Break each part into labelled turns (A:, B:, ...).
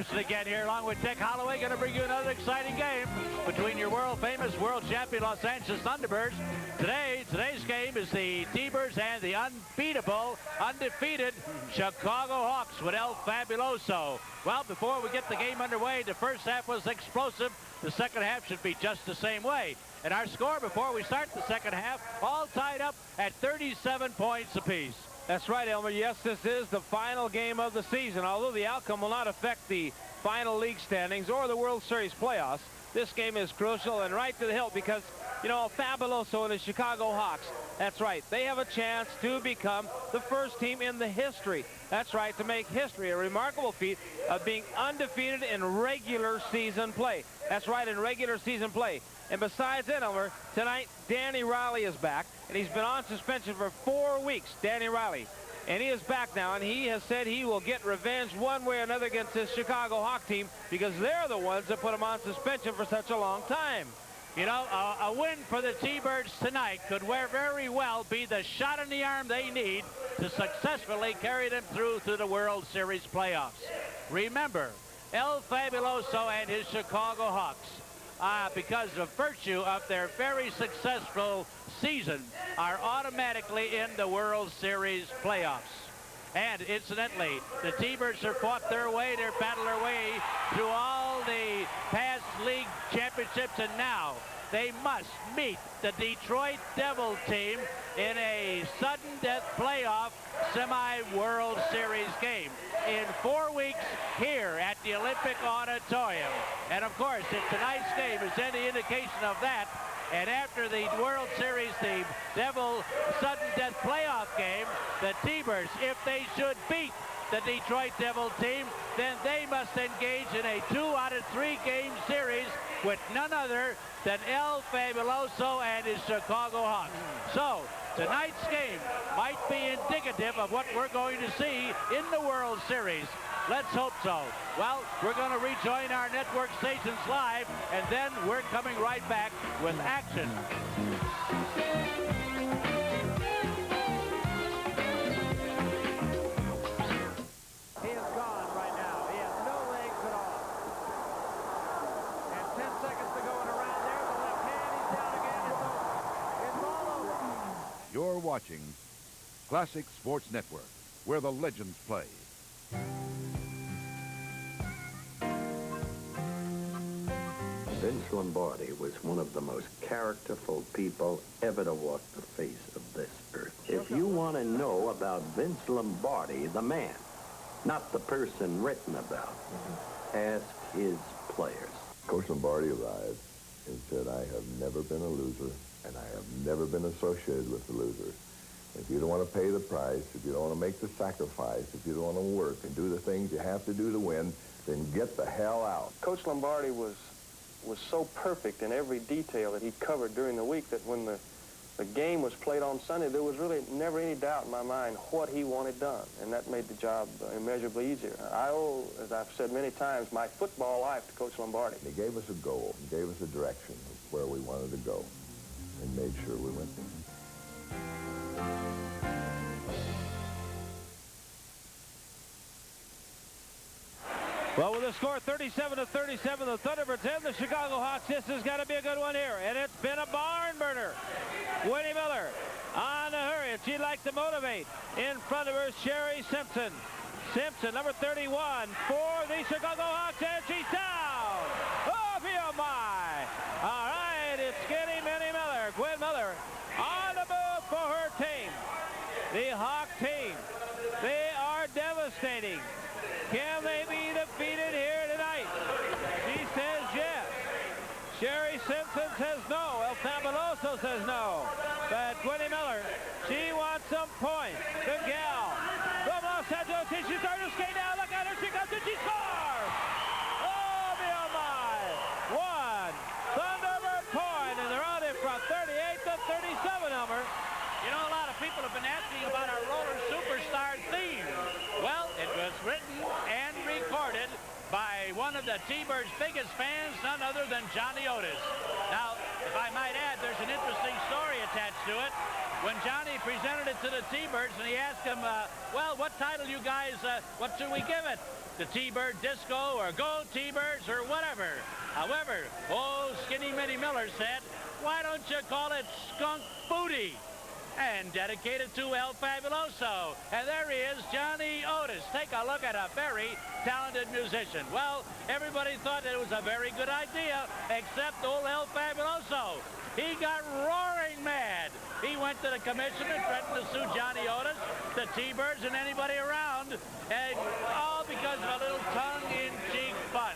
A: Anderson again here, along with Dick Holloway, going to bring you another exciting game between your world-famous, world champion Los Angeles Thunderbirds. Today's game is the T-Birds and the unbeatable, undefeated Chicago Hawks with El Fabuloso. Well, before we get the game underway, the first half was explosive. The second half should be just the same way. And our score before we start the second half, all tied up at 37 points apiece.
B: That's right, Elmer. Yes, this is the final game of the season. Although the outcome will not affect the final league standings or the World Series playoffs, this game is crucial and right to the hilt because, you know, Fabuloso and the Chicago Hawks, that's right, they have a chance to become the first team in the history. That's right, to make history, a remarkable feat of being undefeated in regular season play. That's right, in regular season play. And besides that, Elmer, tonight, Danny Riley is back, and he's been on suspension for 4 weeks, Danny Riley. And he is back now, and he has said he will get revenge one way or another against his Chicago Hawk team because they're the ones that put him on suspension for such a long time.
A: You know, a win for the T-Birds tonight could very well be the shot in the arm they need to successfully carry them through to the World Series playoffs. Remember, El Fabuloso and his Chicago Hawks, because of virtue of their very successful season, are automatically in the World Series playoffs. And incidentally, the T-Birds have fought their way, they've battled their way through all the past league championships, and now they must meet the Detroit Devil team in a sudden death playoff semi-World Series game in 4 weeks here at the Olympic Auditorium. And of course, if tonight's game is any indication of that, and after the World Series, the Devil sudden death playoff game, the T-Birds, if they should beat the Detroit Devil team, then they must engage in a 2 out of 3 game series with none other than El Fabuloso and his Chicago Hawks. So tonight's game might be indicative of what we're going to see in the World Series. Let's hope so. Well, we're going to rejoin our network stations live, and then we're coming right back with action.
B: He is gone right now. He has no legs at all. And 10 seconds to go in a round there. The left hand, he's down again. It's all over.
C: You're watching Classic Sports Network, where the legends play.
D: Vince Lombardi was one of the most characterful people ever to walk the face of this earth. If you want to know about Vince Lombardi, the man, not the person written about, ask his players.
E: Coach Lombardi arrived and said, I have never been a loser, and I have never been associated with a loser. If you don't want to pay the price, if you don't want to make the sacrifice, if you don't want to work and do the things you have to do to win, then get the hell out.
F: Coach Lombardi was so perfect in every detail that he covered during the week that when the game was played on Sunday, there was really never any doubt in my mind what he wanted done, and that made the job immeasurably easier. I owe, as I've said many times, my football life to Coach Lombardi.
E: He gave us a goal, he gave us a direction of where we wanted to go, and made sure we went there.
B: Well, with the score 37-37, the Thunderbirds and the Chicago Hawks, this has got to be a good one here. And it's been a barn burner. Winnie Miller on the hurry, and she'd like to motivate. In front of her, Sherry Simpson. Simpson, number 31, for the Chicago Hawks, and she's down. Oh, my. All right, it's Skinny Minnie Miller. Gwen Miller on the move for her team. The Hawk team, they are devastating. Can they be defeated here tonight? She says yes. Sherry Simpson says no. El Fabuloso says no. But Winnie Miller, she wants some points. The gal from Los Angeles, she's starting to skate now. Look at her. She comes and she scores. Oh, my. One Thunderbird point, and they're out in front, 38-37, Elmer.
A: You know, a lot of people have been asking about our roller superstar theme. Well, it was written and recorded by one of the T-Birds' biggest fans, none other than Johnny Otis. Now, if I might add, there's an interesting story attached to it. when Johnny presented it to the T-Birds, and he asked them, well, what title you guys, what should we give it? The T-Bird Disco or Go T-Birds or whatever. However, Skinny Minnie Miller said, why don't you call it Skunk Booty? And dedicated to El Fabuloso. And there he is, Johnny Otis. Take a look at a very talented musician. Well, everybody thought it was a very good idea, except old El Fabuloso. He got roaring mad. He went to the commission and threatened to sue Johnny Otis, the T-Birds, and anybody around, and all because of a little tongue-in-cheek fun.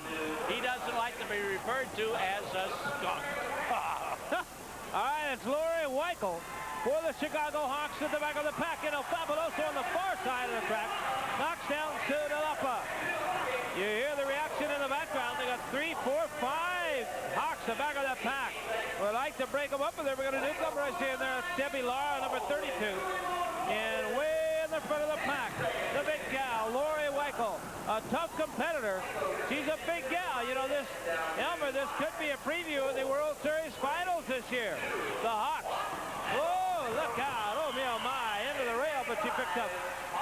A: He doesn't like to be referred to as a skunk.
B: All right, it's Laurie Weichel for the Chicago Hawks at the back of the pack. And El Fabuloso on the far side of the track knocks down Tudalapa. You hear the reaction in the background. They got 3, 4, 5 Hawks at the back of the pack. We'd like to break them up, and then we're going to do something right here. There's Debbie Lara, number 32. And way in the front of the pack, the big gal, Laurie Weichel, a tough competitor. She's a big gal. You know, this, Elmer, this could be a preview of the World Series Finals this year. The Hawks. Oh, look out. Oh, me, oh, my. Into the rail, but she picked up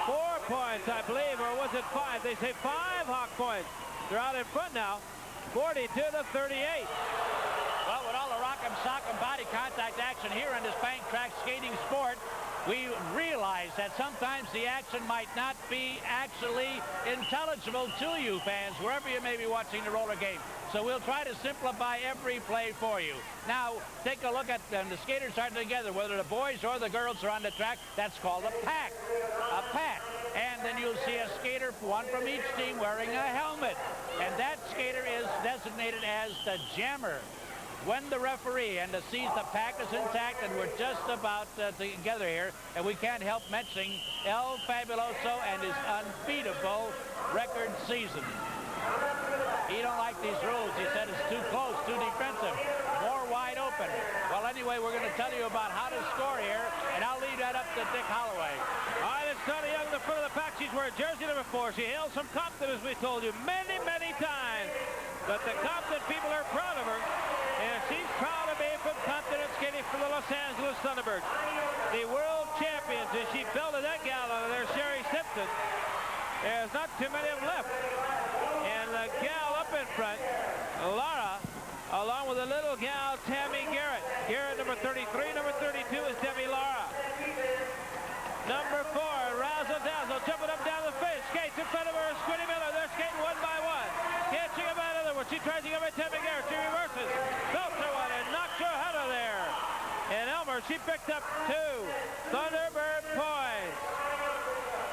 B: 4 points, I believe, or was it 5? They say 5 Hawk points. They're out in front now, 42-38.
A: Well, with all the rock'em, sock'em, body contact action here in this bank track skating sport, we realize that sometimes the action might not be actually intelligible to you fans, wherever you may be watching the roller game. So we'll try to simplify every play for you. Now, take a look at them. The skaters are together, whether the boys or the girls are on the track. That's called a pack. A pack. And then you'll see a skater, one from each team, wearing a helmet. And that skater is designated as the jammer. When the referee sees the pack is intact, and we're just about together here, and we can't help mentioning El Fabuloso and his unbeatable record season. He don't like these rules. He said it's too close, too defensive, more wide open. Well, anyway, we're going to tell you about how to score here, and I'll leave that up to Dick Holloway.
B: All right, it's Donna Young in the front of the pack. She's wearing jersey number 4. She hails from Compton, as we told you many, many times. But the Compton people are proud of her. And she's proud of being from Compton and skating for the Los Angeles Thunderbirds. The world champions, as she belted that gal out of there, Sherry Simpson. There's not too many of them left. And the gal up in front, Lara, along with the little gal, Tammy Garrett. Garrett, number 33, number 32 is Debbie Lara. Number 4, Razzle Dazzle, jumping up down the fence. Skates in front of her, Squiddy Miller. They're skating one by one. Can't she get by another one? She tries to get by Tammy Garrett. She reverses. Goes through one and knocks her out of there. And Elmer, she picked up 2 Thunderbird points.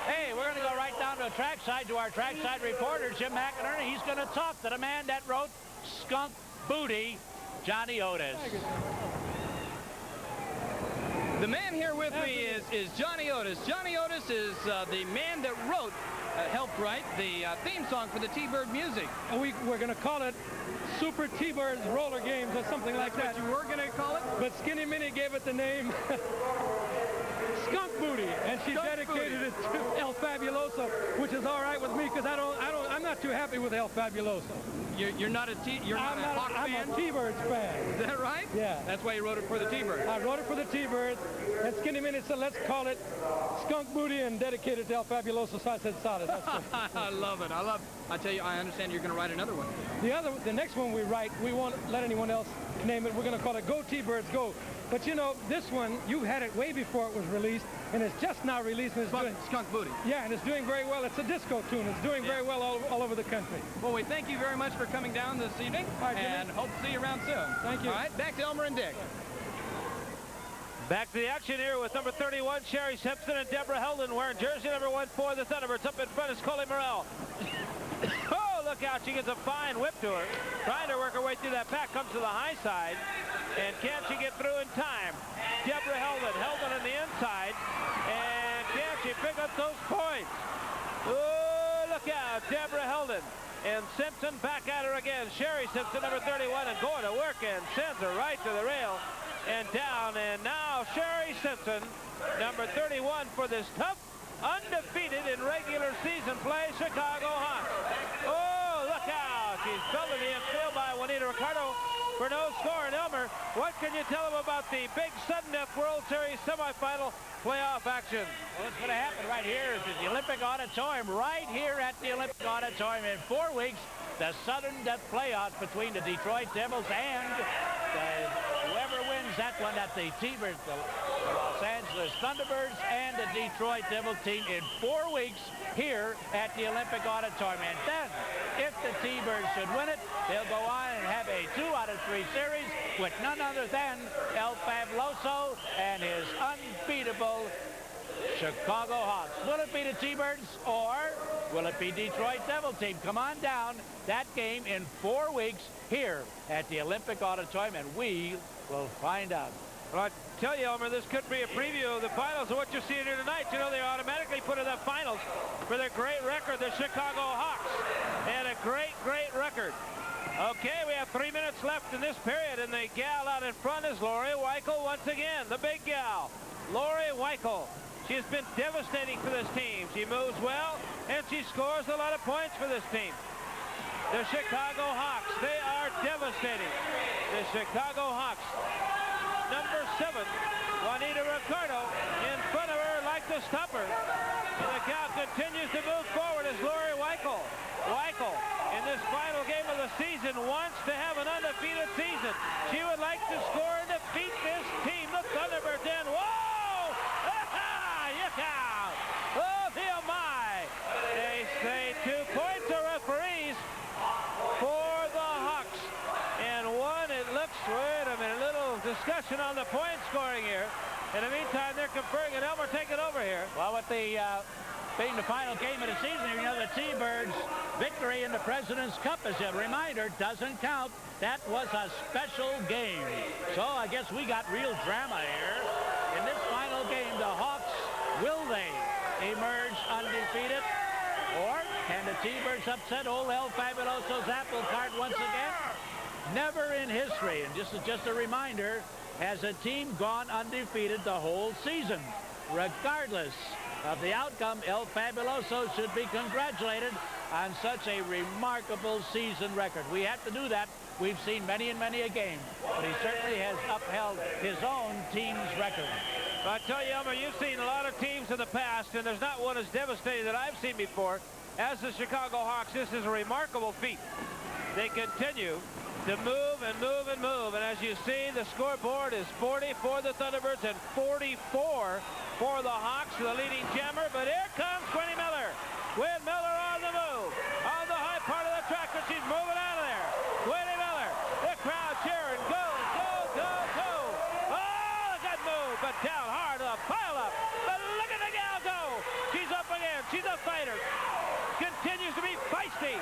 B: Hey, we're going to go right down to the trackside to our trackside reporter, Jim McInerney. He's going to talk to the man that wrote Skunk Booty, Johnny Otis.
G: The man here with me is Johnny Otis. Johnny Otis is the man that wrote, helped write the theme song for the T-Bird music.
H: We're going to call it Super T-Birds Roller Games or something like that.
G: That's what you were going to call it?
H: But Skinny Minnie gave it the name Skunk Booty, and she dedicated it to El Fabuloso, which is all right with me because I'm not too happy with El Fabuloso.
G: You're not a Hawk fan?
H: I'm a T-Birds fan.
G: Is that right?
H: Yeah.
G: That's why you wrote it for the T-Birds.
H: I wrote it for the T-Birds, and Skinny Minnie said, let's call it Skunk Booty and dedicate it to El Fabuloso, so I said solid.
G: I love it. I tell you, I understand you're going to write another one.
H: The next one we write, we won't let anyone else name it. We're going to call it Go T-Birds Go. But you know, this one, you had it way before it was released, and it's just now released. And it's
G: Skunk Booty.
H: Yeah, and it's doing very well. It's a disco tune. It's doing very well all over the country.
G: Well, we thank you very much for coming down this evening, and hope to see you around soon.
H: Thank you.
G: All right, back to Elmer and Dick.
B: Back to the action here with number 31, Sherry Simpson, and Deborah Heldon wearing jersey number 1 for the Thunderbirds. Up in front is Coley Morrell. Oh, look out. She gets a fine whip to her. Trying to work her way through that pack. Comes to the high side. And can she get through in time? Deborah Heldon. Heldon on the inside. And can she pick up those points? Oh, look out. Deborah Heldon. And Simpson back at her again. Sherry Simpson, number 31, and going to work and sends her right to the rail and down. And now Sherry Simpson, number 31 for this tough, undefeated in regular season play Chicago Hawks. Oh, look out. She's belted the infield by Juanita Ricardo. for no score. And Elmer, what can you tell them about the big sudden death World Series semifinal playoff action?
A: Well, it's going to happen right here at the Olympic Auditorium, right here at the Olympic Auditorium. In 4 weeks, the sudden death playoffs between the Detroit Devils and whoever wins that one at the T-Birds, the Los Angeles Thunderbirds and the Detroit Devils team in 4 weeks here at the Olympic Auditorium. And then, if the T-Birds should win it, they'll go on and have a 2-out-of-3 series with none other than El Fabuloso and his unbeatable Chicago Hawks. Will it be the T-Birds or will it be Detroit Devil team? Come on down. That game in 4 weeks here at the Olympic Auditorium, and we will find out.
B: Well, I tell you, Elmer, this could be a preview of the finals of what you're seeing here tonight. You know, they automatically put in the finals for their great record, the Chicago Hawks. And a great, great record. Okay, we have 3 minutes left in this period, and the gal out in front is Lori Weichel once again, the big gal, Lori Weichel. She has been devastating for this team. She moves well, and she scores a lot of points for this team. The Chicago Hawks, they are devastating. The Chicago Hawks. Number 7, Juanita Ricardo, in front of her like to stop her. And the gal continues to move forward as Lori Weichel. Weichel, in this final game of the season, wants to have an undefeated season. She would like to score and defeat this team, the Thunderbirds. And whoa! Oh, dear my. They say 2 points to referees for the Hawks. And one, it looks, wait a minute, a little discussion on the point scoring here. In the meantime, they're conferring, and Elmer, take it over here.
A: Well, with the being the final game of the season, you know, the T-Birds' victory in the President's Cup, as a reminder, doesn't count. That was a special game. So I guess we got real drama here. In this final game, the Hawks, will they emerge undefeated? Or can the T-Birds upset old El Fabuloso's apple cart once again? Never in history, and just a reminder, has a team gone undefeated the whole season. Regardless of the outcome, El Fabuloso should be congratulated on such a remarkable season record. We have to do that. We've seen many and many a game, but he certainly has upheld his own team's record.
B: I tell you, Elmer, you've seen a lot of teams in the past, and there's not one as devastating that I've seen before as the Chicago Hawks. This is a remarkable feat. They continue to move and move and move, and as you see, the scoreboard is 40 for the Thunderbirds and 44 for the Hawks, the leading jammer. But here comes Gwen Miller. Gwen Miller on the move, on the high part of the track, and she's moving out of there. Gwen Miller, the crowd cheering, go, go, go, go. Oh, good move, but down hard, a pile up. But look at the gal go. She's up again. She's a fighter. Continues to be feisty.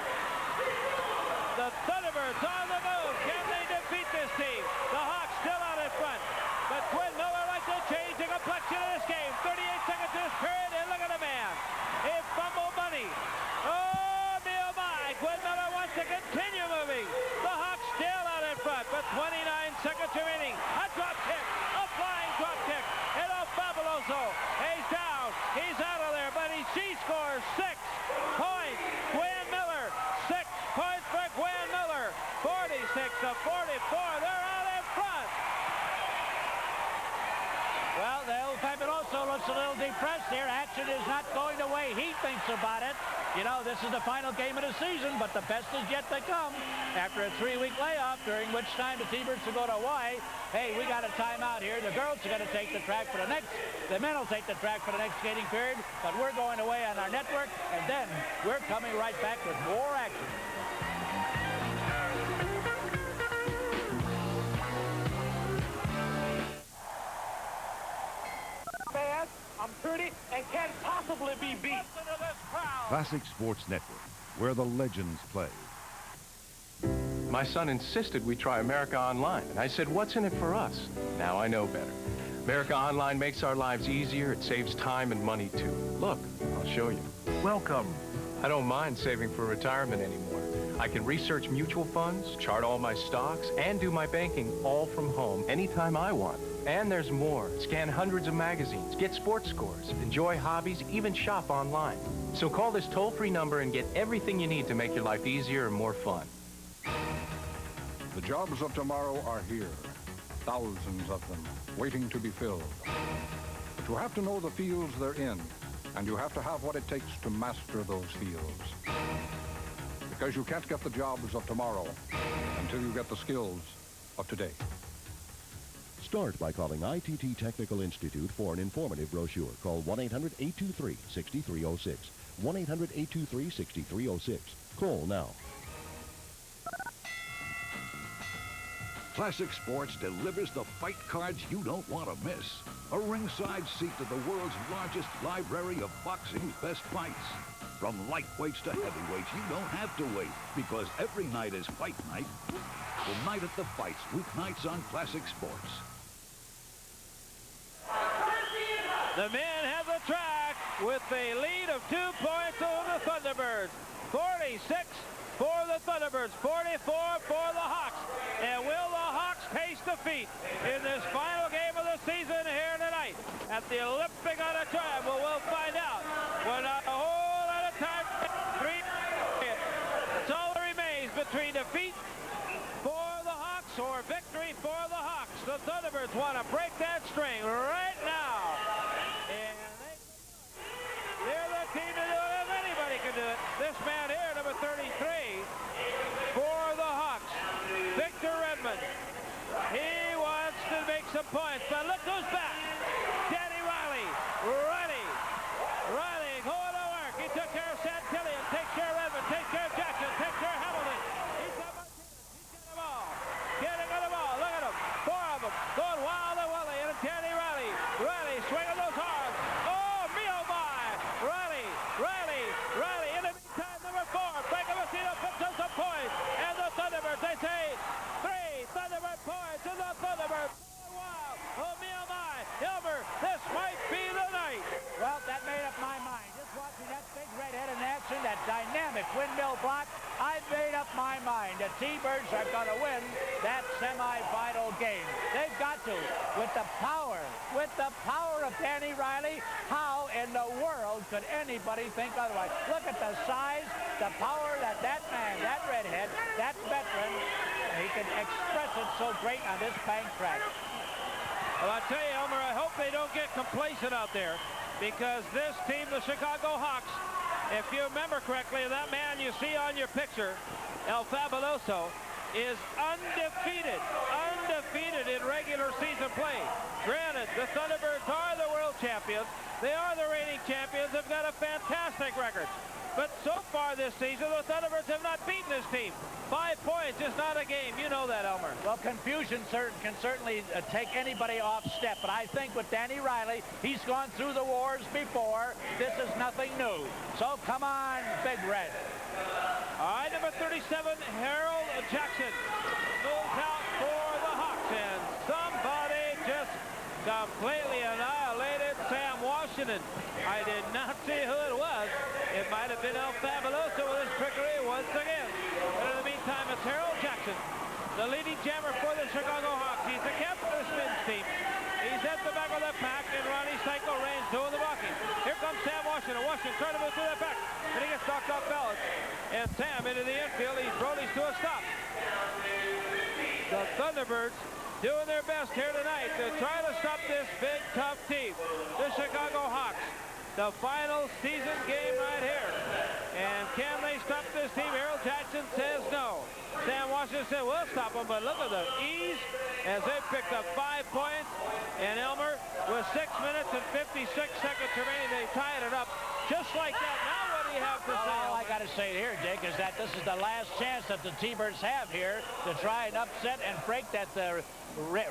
B: The Thunderbirds on the move. Can they defeat this team? The Hawks still out in front. But Gwen Miller likes to change the complexion of this game. 38 seconds to this period, and look at the man. It's Bumble Bunny. Oh, my. Gwen Miller wants to continue moving. The Hawks still out in front, but 29 seconds remaining. A drop kick. A flying drop kick. And El Fabuloso. He's down. He's out of there, but she scores 6 points. Gwen Miller. 6 points for Gwen Miller. 46 to 44. They're out in front.
A: Well, the El Fabuloso looks a little depressed here. Action is not going the way he thinks about it. You know, this is the final game of the season, but the best is yet to come. After a 3-week layoff, during which time the T-Birds will go to Hawaii. Hey, we got a timeout here. The girls are going to take the track for the next. The men will take the track for the next skating period, but we're going away on our network, and then we're coming right back with more action.
H: Bad, I'm pretty, and can't possibly be beat.
C: Classic Sports Network, where the legends play.
F: My son insisted we try America Online, and I said, what's in it for us? Now I know better. America Online makes our lives easier. It saves time and money, too. Look, I'll show you. Welcome. I don't mind saving for retirement anymore. I can research mutual funds, chart all my stocks, and do my banking all from home anytime I want. And there's more. Scan hundreds of magazines, get sports scores, enjoy hobbies, even shop online. So call this toll-free number and get everything you need to make your life easier and more fun.
I: The jobs of tomorrow are here, thousands of them, waiting to be filled. But you have to know the fields they're in, and you have to have what it takes to master those fields. Because you can't get the jobs of tomorrow until you get the skills of today.
J: Start by calling ITT Technical Institute for an informative brochure. Call 1-800-823-6306. 1-800-823-6306. Call now.
C: Classic Sports delivers the fight cards you don't want to miss. A ringside seat to the world's largest library of boxing's best fights. From lightweights to heavyweights, you don't have to wait, because every night is fight night. The Night at the Fights, weeknights on Classic Sports.
B: The men have the track with a lead of 2 points over the Thunderbirds. 46 for the Thunderbirds, 44 for the Hawks. And will the Hawks taste defeat in this final game of the season here tonight at the Olympic Auditorium? Well, we'll find out when a whole lot of time. It's all that remains between defeat for the Hawks or victory for the Hawks. The Thunderbirds want to break that string right now. And they're the team to do it if anybody can do it. This man here, number 33, for the Hawks, Victor Redmond. He wants to make some points, but look who's back. Danny Riley, Riley going to work. He took care of Santillan, takes care of Redmond, takes care of Jackson, takes care of Hamilton. He's got them all. Getting on the ball. Look at them. 4 of them going wild and woolly. And Danny Riley swinging those arms. Oh, me oh my. Riley. In the meantime, number 4, Franco Messina puts up some points. And the Thunderbirds, they say 3 Thunderbird points to the Thunderbirds. Wow. Oh, me oh my. Elmer, this might be the night.
A: Well, that made up my mind. Just watching that big red-head in action, that dynamic windmill block, I made up my mind. The T-Birds are going to win that semi-final game. They've got to. With the power of Danny Riley, how in the world could anybody think otherwise? Look at the size, the power that man, that redhead, that veteran, he can express it so great on this bank track.
B: Well, I tell you, Elmer, I hope they don't get complacent out there, because this team, the Chicago Hawks, if you remember correctly, that man you see on your picture, El Fabuloso, is undefeated in regular season play. Granted, the Thunderbirds are the world champions. They are the reigning champions. They've got a fantastic record. But so far this season, the Thunderbirds have not beaten this team. 5 points is not a game. You know that, Elmer.
A: Well, confusion can certainly take anybody off step. But I think with Danny Riley, he's gone through the wars before. This is nothing new. So come on, Big Red.
B: All right, number 37, Harold Jackson goes out for the Hawks. And somebody just completely annihilated Sam Washington. I did not see who it was. It might have been El Fabuloso with his trickery once again. But in the meantime, it's Harold Jackson, the leading jammer for the Chicago Hawks. He's the captain of the Spins team. He's at the back of the pack, and Ronnie Psycho Reigns doing the blocking. Here comes Sam Washington. Washington trying to move through that back, and he gets knocked off balance. And Sam into the infield. He's Brody's to a stop. The Thunderbirds doing their best here tonight to try to stop this big, tough team, the Chicago Hawks. The final season game right here. And can they stop this team? Harold Jackson says no. Sam Washington said, we'll stop them, but look at the ease as they picked up 5 points. And Elmer, with 6 minutes and 56 seconds remaining, they tied it up just like that. Now what do you have to say?
A: All I got to say here, Dick, is that this is the last chance that the T-Birds have here to try and upset and break that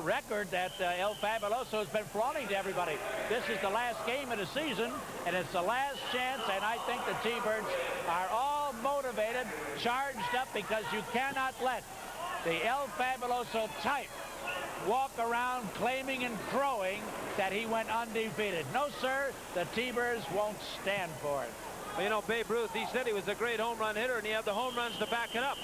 A: record that El Fabuloso has been flaunting to everybody. This is the last game of the season, and it's the last chance, and I think the T-Birds are all motivated, charged up, because you cannot let the El Fabuloso type walk around claiming and crowing that he went undefeated. No, sir, the T-Birds won't stand for it.
B: Well, you know, Babe Ruth, he said he was a great home run hitter, and he had the home runs to back it up.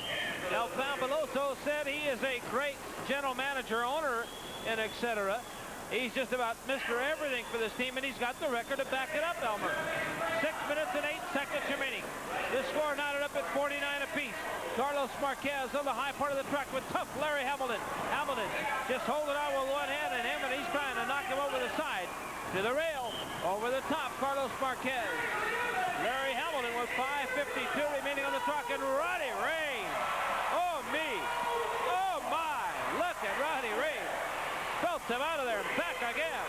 B: El Fabuloso said he is a great general manager, owner, and etc. He's just about Mr. Everything for this team, and he's got the record to back it up, Elmer. 6 minutes and 8 seconds remaining. The score knotted up at 49 apiece. Carlos Marquez on the high part of the track with tough Larry Hamilton. Hamilton just holding on with one hand, and he's trying to knock him over the side. To the rail, over the top, Carlos Marquez. Larry Hamilton with 5:52 remaining on the track, and Ronnie Raines. Oh, me. Oh, my. Look at Ronnie Raines. Belts him out of there and back again.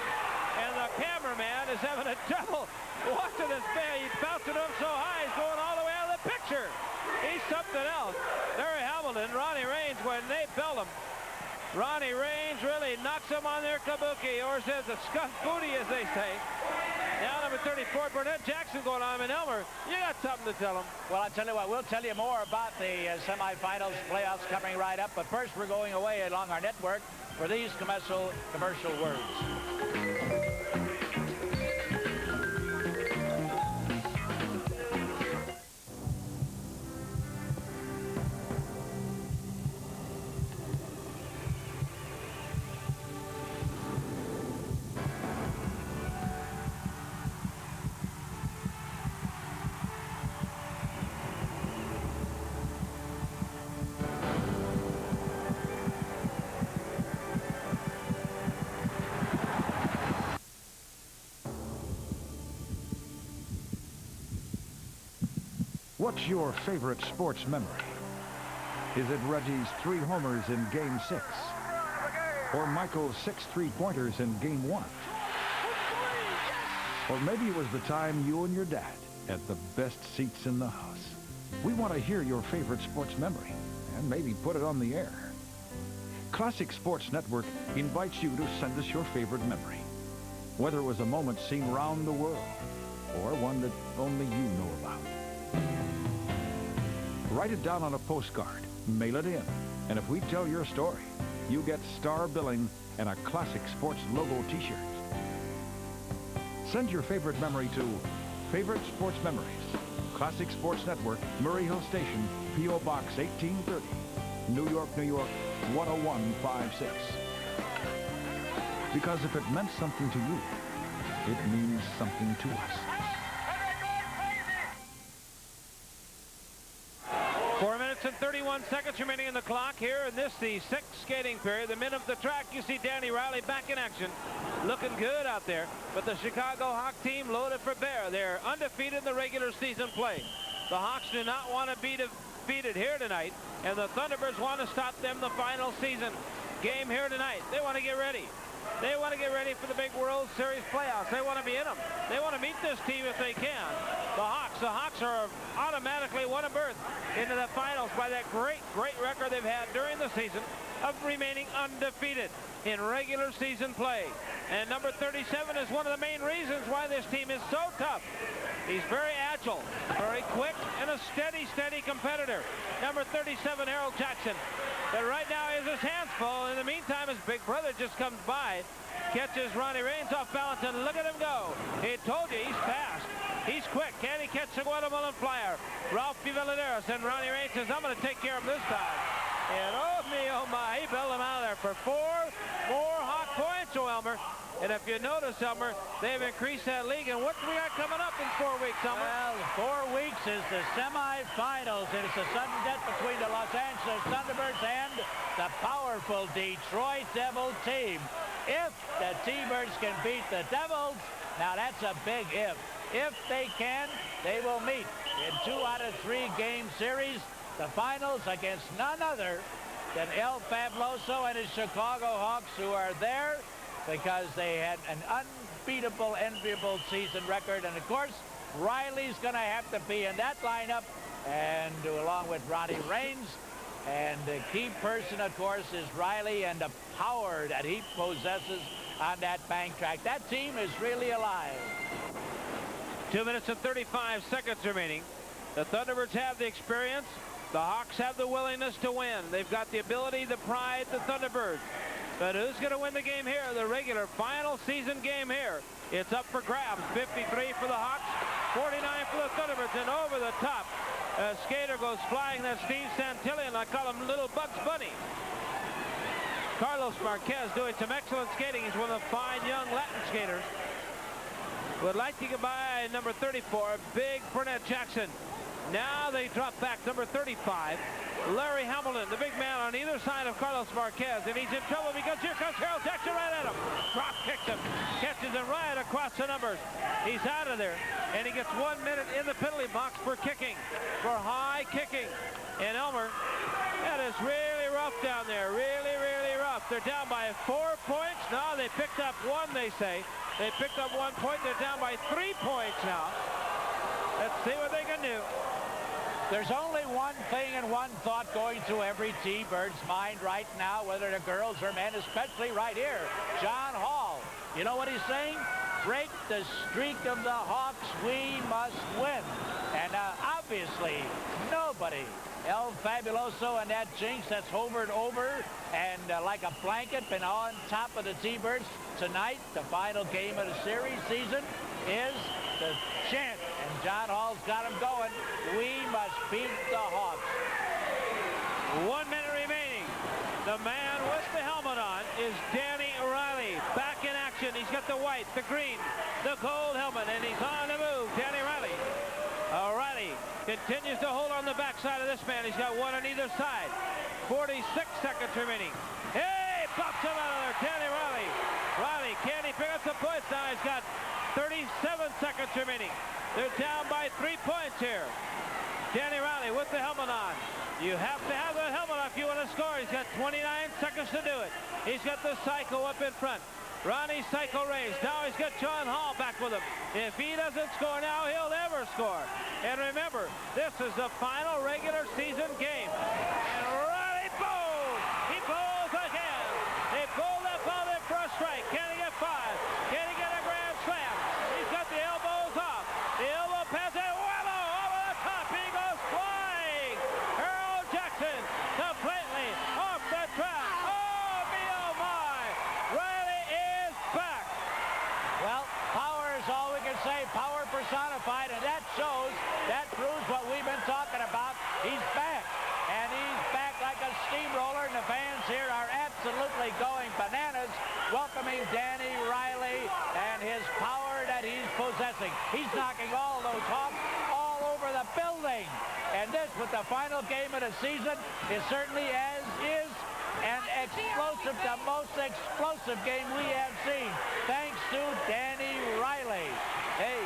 B: And the cameraman is having a trouble watching this man. He's bouncing him so high, he's going all the way out of the picture. He's something else. Larry Hamilton, Ronnie Raines, when they belt him, Ronnie Raines really knocks him on their kabuki, or says a skunk booty, as they say. Now number 34, Burnett Jackson going on. And Elmer, you got something to tell him.
A: Well, I'll tell you what, we'll tell you more about the semifinals, playoffs coming right up. But first, we're going away along our network for these commercial words.
K: What's your favorite sports memory? Is it Reggie's 3 homers in Game 6? Or Michael's 6 3-pointers in Game 1? Or maybe it was the time you and your dad had the best seats in the house. We want to hear your favorite sports memory and maybe put it on the air. Classic Sports Network invites you to send us your favorite memory, whether it was a moment seen round the world or one that only you know about. Write it down on a postcard, mail it in, and if we tell your story, you get star billing and a Classic Sports logo t-shirt. Send your favorite memory to Favorite Sports Memories, Classic Sports Network, Murray Hill Station, P.O. Box 1830, New York, New York, 10156. Because if it meant something to you, it means something to us.
B: 4 minutes and 31 seconds remaining in the clock here in this, the 6th skating period. The men of the track, you see Danny Riley back in action. Looking good out there. But the Chicago Hawk team loaded for bear. They're undefeated in the regular season play. The Hawks do not want to be defeated here tonight, and the Thunderbirds want to stop them the final season game here tonight. They want to get ready. They want to get ready for the big World Series playoffs. They want to be in them. They want to meet this team if they can. The Hawks are automatically won a berth into the finals by that great record they've had during the season of remaining undefeated in regular season play. And number 37 is one of the main reasons why this team is so tough. He's very agile, very quick, and a steady competitor. Number 37, Harold Jackson. But right now he has his hands full. In the meantime, his big brother just comes by, catches Ronnie Raines off balance, and look at him go. He told you, he's fast. He's quick. Can he catch the Guatemalan flyer? Ralph Villadares, and Ronnie Raines says, I'm going to take care of him this time. And oh me, oh my, he bailed him out of there for 4 more Hawk points, Elmer. And if you notice, Elmer, they've increased that league. And what do we got coming up in 4 weeks, Elmer?
A: Well, 4 weeks is the semifinals. And it's a sudden death between the Los Angeles Thunderbirds and the powerful Detroit Devil team. If the T-Birds can beat the Devils, now that's a big if. If they can, they will meet in 2 out of 3 game series. The finals against none other than El Fabuloso and his Chicago Hawks, who are there because they had an unbeatable, enviable season record. And, of course, Riley's going to have to be in that lineup, and along with Ronnie Raines. And the key person, of course, is Riley and the power that he possesses on that bank track. That team is really alive.
B: 2 minutes and 35 seconds remaining. The Thunderbirds have the experience. The Hawks have the willingness to win. They've got the ability, the pride, the Thunderbirds. But who's going to win the game here? The regular final season game here. It's up for grabs. 53 for the Hawks, 49 for the Thunderbirds. And over the top, a skater goes flying. That's Steve Santillan. I call him Little Bugs Bunny. Carlos Marquez doing some excellent skating. He's one of the fine young Latin skaters. Would like to get by number 34, Big Burnett Jackson. Now they drop back. Number 35, Larry Hamilton, the big man on either side of Carlos Marquez. And he's in trouble because here comes Harold Jackson right at him. Drop kicks him. Catches him right across the numbers. He's out of there. And he gets 1 minute in the penalty box for kicking, for high kicking. And Elmer, that is really rough down there. Really, really rough. They're down by 4 points. No, they picked up one, they say. They picked up 1 point. They're down by 3 points now. Let's see what they can do.
A: There's only one thing and one thought going through every T-Bird's mind right now, whether the girls or men, especially right here. John Hall. You know what he's saying? Break the streak of the Hawks. We must win. And obviously, nobody, El Fabuloso and that jinx that's hovered over and like a blanket been on top of the T-Birds tonight, the final game of the series season, is the chant. And John Hall's got him going. We must beat the Hawks.
B: 1 minute remaining. The man with the helmet on is Danny Riley. Back in action. He's got the white, the green, the gold helmet, and he's on the move. Danny Riley. Riley continues to hold on the backside of this man. He's got one on either side. 46 seconds remaining. Hey, pops him out of there. Danny Riley. Riley, can he pick up the points? Now he's got 37 seconds remaining. They're down by 3 points here. Danny Riley with the helmet on. You have to have the helmet on if you want to score. He's got 29 seconds to do it. He's got the Psycho up in front. Ronnie Psycho raised. Now he's got John Hall back with him. If he doesn't score now, he'll never score. And remember, this is the final regular season game. And Riley bowls. He bowls again. They bowl that ball in for a strike. Can he get 5? Can he get a grand slam? He's got the elbows off. The elbow pass and Wallow over the top. He goes flying. Harold Jackson completely off the track. Oh, me, oh, my. Riley is back.
A: Well, power is all we can say. Power personified, and that shows, that proves what we've been talking about. He's back, and he's back like a steamroller, and the fans here are absolutely going bananas, welcoming Danny Riley and his power that he's possessing. He's knocking all those Hawks all over the building. And this, with the final game of the season, is certainly is an explosive, the most explosive game we have seen, thanks to Danny Riley. Hey.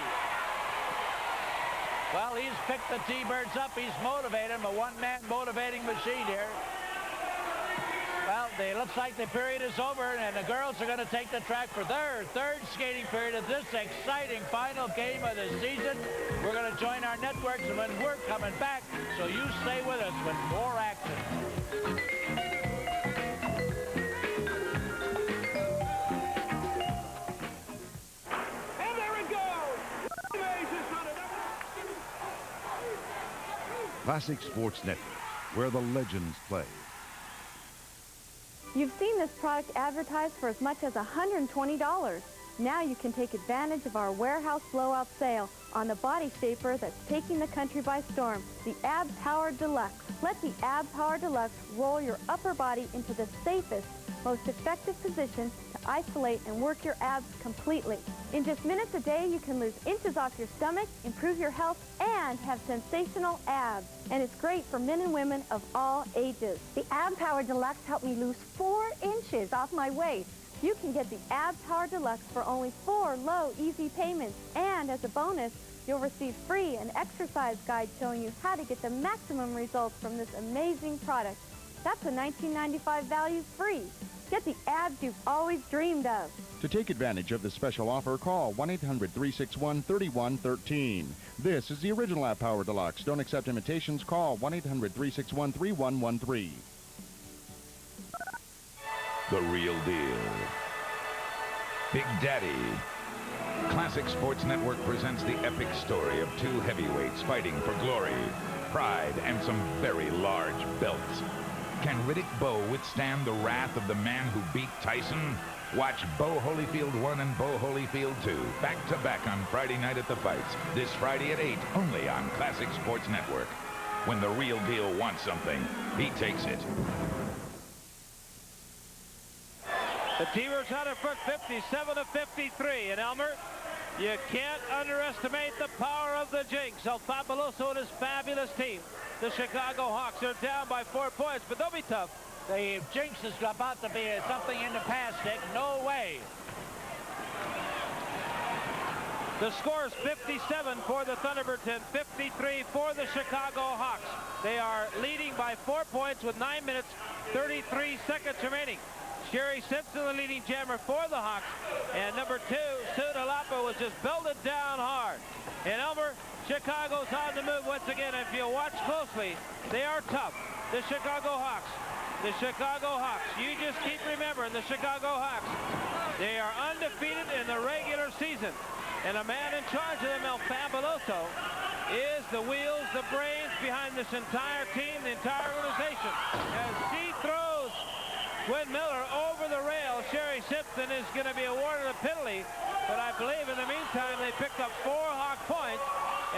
A: Well, he's picked the T-Birds up. He's motivated them, a one-man motivating machine here. Well, it looks like the period is over, and the girls are going to take the track for their third skating period of this exciting final game of the season. We're going to join our networks, and when we're coming back, so you stay with us with more action.
C: Classic Sports Network, where the legends play.
L: You've seen this product advertised for as much as $120. Now you can take advantage of our warehouse blowout sale on the body shaper that's taking the country by storm, the Ab Power Deluxe. Let the Ab Power Deluxe roll your upper body into the safest, most effective position to isolate and work your abs completely. In just minutes a day, you can lose inches off your stomach, improve your health, and have sensational abs. And it's great for men and women of all ages.
M: The Ab Power Deluxe helped me lose 4 inches off my waist.
L: You can get the Ab Power Deluxe for only 4 low, easy payments. And as a bonus, you'll receive free an exercise guide showing you how to get the maximum results from this amazing product. That's a $19.95 value free. Get the abs you've always dreamed of.
N: To take advantage of this special offer, call 1-800-361-3113. This is the original Ab Power Deluxe. Don't accept imitations. Call 1-800-361-3113.
O: The real deal. Big Daddy. Classic Sports Network presents the epic story of 2 heavyweights fighting for glory, pride, and some very large belts. Can Riddick Bowe withstand the wrath of the man who beat Tyson? Watch Bo Holyfield 1 and Bo Holyfield 2 back-to-back on Friday night at the fights. This Friday at 8, only on Classic Sports Network. When the real deal wants something, he takes it.
B: The T-Birds out in front, 57-53. And Elmer, You can't underestimate the power of the Jinx. El Fabuloso and his fabulous team. The Chicago Hawks are down by 4 points, but they'll be tough.
A: The Jinx is about to be something in the past, Dick. No way.
B: The score is 57 for the Thunderbirds and 53 for the Chicago Hawks. They are leading by 4 points with 9 minutes, 33 seconds remaining. Sherry Simpson, the leading jammer for the Hawks. And number 2, Sudalapa, was just belted down hard. And Elmer, Chicago's on the move once again. If you watch closely, they are tough. The Chicago Hawks. The Chicago Hawks. You just keep remembering the Chicago Hawks. They are undefeated in the regular season. And a man in charge of them, El Fabuloso, is the wheels, the brains behind this entire team, the entire organization. As she throws Quinn Miller over the rail, Sherry Simpson is going to be awarded a penalty. But I believe in the meantime, they picked up 4 Hawk points,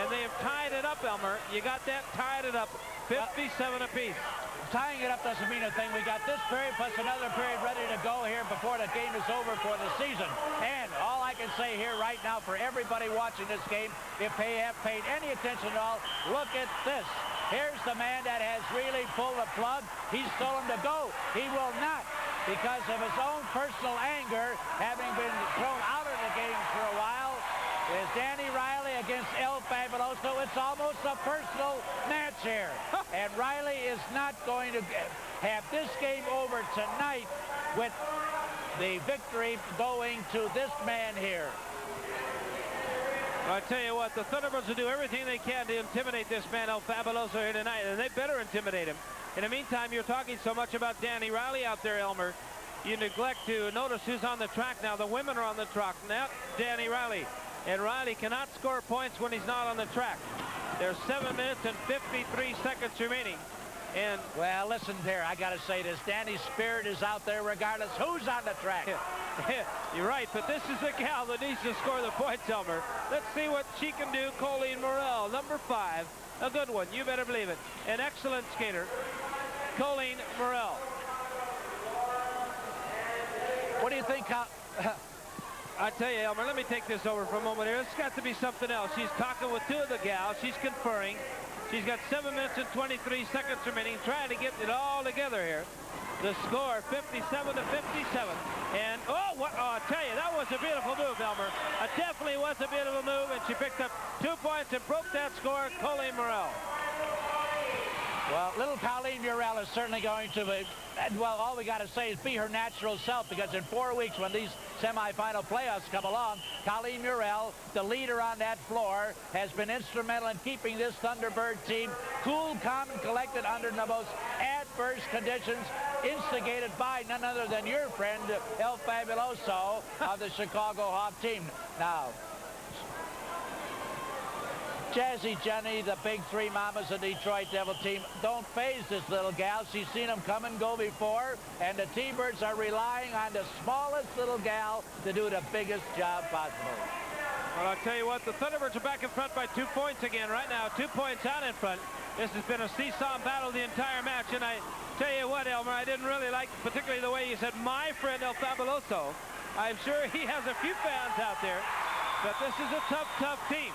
B: and they have tied it up, Elmer. You got that? Tied it up, 57 apiece.
A: Tying it up doesn't mean a thing. We got this period plus another period ready to go here before the game is over for the season. And all I can say here right now for everybody watching this game, if they have paid any attention at all, look at this. Here's the man that has really pulled the plug. He's told him to go. He will not, because of his own personal anger, having been thrown out of the game for a while. Is Danny Riley against El Fabuloso. It's almost a personal match here. And Riley is not going to have this game over tonight with the victory going to this man here.
B: I tell you what, the Thunderbirds will do everything they can to intimidate this man, El Fabuloso, here tonight, and they better intimidate him. In the meantime, you're talking so much about Danny Riley out there, Elmer. You neglect to notice who's on the track now. The women are on the track now. Danny Riley. And Riley cannot score points when he's not on the track. There's 7 minutes and 53 seconds remaining. And
A: well, listen here, I got to say this. Danny's spirit is out there regardless who's on the track.
B: You're right, but this is the gal that needs to score the points, Elmer. Let's see what she can do. Colleen Morrell, number 5. A good one, you better believe it. An excellent skater, Colleen Morrell.
A: What do you think?
B: I tell you, Elmer, let me take this over for a moment here. It's got to be something else. She's talking with 2 of the gals. She's conferring. She's got 7 minutes and 23 seconds remaining, trying to get it all together here. The score, 57 to 57. And, oh, I tell you, that was a beautiful move, Elmer. It definitely was a beautiful move, and she picked up 2 points and broke that score, Colleen Morrell.
A: Well, little Colleen Morrell is certainly going to be, well, all we got to say is be her natural self, because in 4 weeks when these semifinal playoffs come along, Colleen Morrell, the leader on that floor, has been instrumental in keeping this Thunderbird team cool, calm, and collected under the most adverse conditions, instigated by none other than your friend, El Fabuloso of the Chicago Hawk team. Now, Jazzy Jenny, the big 3 mamas of the Detroit Devil team, don't phase this little gal. She's seen them come and go before, and the T-Birds are relying on the smallest little gal to do the biggest job possible.
B: Well, I'll tell you what, the Thunderbirds are back in front by 2 points again right now. 2 points out in front. This has been a seesaw battle the entire match, and I tell you what, Elmer, I didn't really like particularly the way you said my friend El Fabuloso. I'm sure he has a few fans out there, but this is a tough, tough team.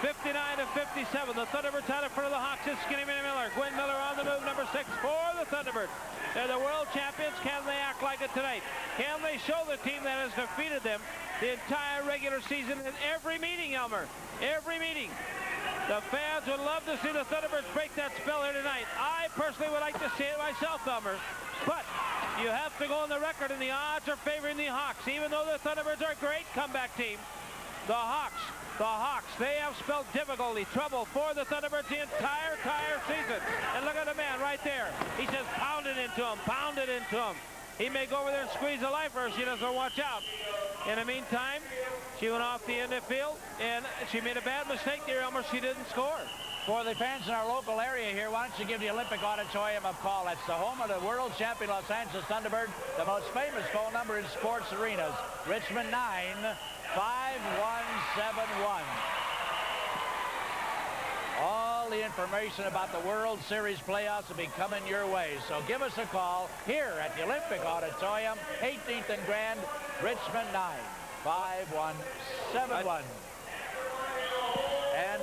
B: 59 to 57. The Thunderbirds out in front of the Hawks is Skinny Minnie Miller. Gwen Miller on the move, number 6 for the Thunderbirds. They're the world champions. Can they act like it tonight? Can they show the team that has defeated them the entire regular season in every meeting, Elmer? Every meeting. The fans would love to see the Thunderbirds break that spell here tonight. I personally would like to see it myself, Elmer. But you have to go on the record, and the odds are favoring the Hawks. Even though the Thunderbirds are a great comeback team, the Hawks, they have spelled difficulty, trouble for the Thunderbirds the entire season. And look at the man right there. He just pounded into him, pounded into him. He may go over there and squeeze the life or she doesn't watch out. In the meantime, she went off the end of the field, and she made a bad mistake there, Elmer. She didn't score.
A: For the fans in our local area here, why don't you give the Olympic Auditorium a call? That's the home of the world champion Los Angeles Thunderbird, the most famous phone number in sports arenas. Richmond 9-5171. All the information about the World Series playoffs will be coming your way. So give us a call here at the Olympic Auditorium, 18th and Grand, Richmond 9. 5-1, 7-1. And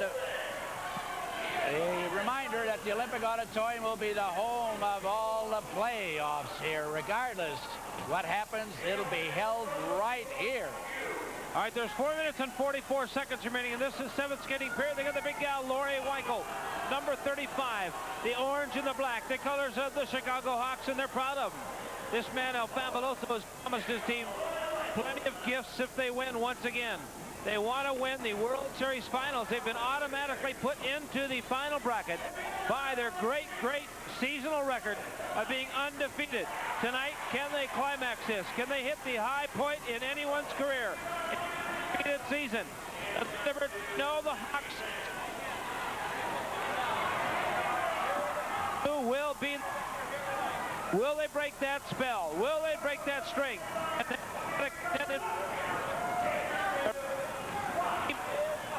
A: a reminder that the Olympic Auditorium will be the home of all the playoffs here. Regardless what happens, it'll be held right here.
B: All right, there's 4 minutes and 44 seconds remaining, and this is 7th skating period. They got the big gal, Lori Weichel, number 35, the orange and the black, the colors of the Chicago Hawks, and they're proud of him. This man, El Fabuloso, has promised his team plenty of gifts if they win once again. They want to win the World Series Finals. They've been automatically put into the final bracket by their great seasonal record of being undefeated. Tonight, can they climax this? Can they hit the high point in anyone's career? Undefeated season. No, the Hawks who will be. Will they break that spell? Will they break that string?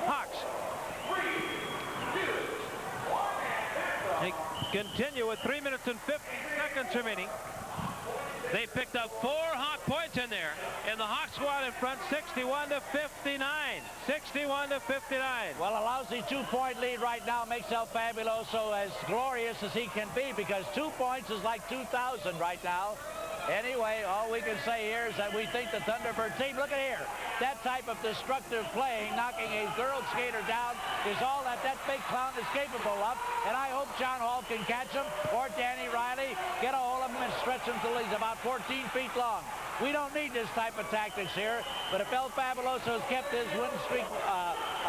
B: Hawks. They continue with 3 minutes and 50 seconds remaining. They picked up 4 Hawk points in there, and the Hawks go out in front 61-59. 61-59.
A: Well, a lousy 2-point lead right now makes El Fabuloso as glorious as he can be, because 2 points is like 2,000 right now. Anyway, all we can say here is that we think the Thunderbird team, look at here, that type of destructive playing, knocking a girl skater down, is all that big clown is capable of. And I hope John Hall can catch him, or Danny Riley, get a hold of him and stretch him till he's about 14 feet long. We don't need this type of tactics here, but if El Fabuloso has kept his win streak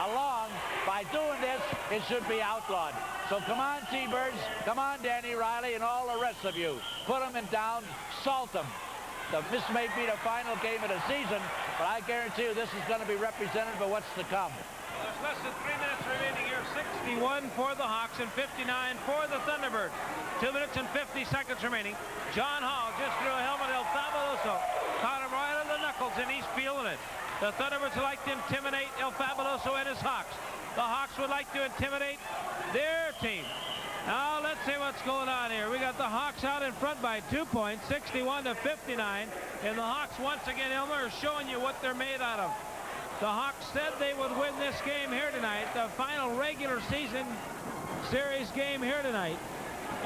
A: along by doing this, it should be outlawed. So come on, T-Birds, come on, Danny Riley, and all the rest of you. Put them in down, salt them. This may be the final game of the season, but I guarantee you this is going to be representative of what's to come.
B: Well, there's less than 3 minutes remaining here. 61 for the Hawks and 59 for the Thunderbirds. 2 minutes and 50 seconds remaining. John Hall just threw a helmet. El Fabuloso caught him right on the knuckles, and he's feeling it. The Thunderbirds would like to intimidate El Fabuloso and his Hawks. The Hawks would like to intimidate their team. Now let's see what's going on here. We got the Hawks out in front by 2 points, 61-59. And the Hawks, once again, Elmer, are showing you what they're made out of. The Hawks said they would win this game here tonight, the final regular season series game here tonight.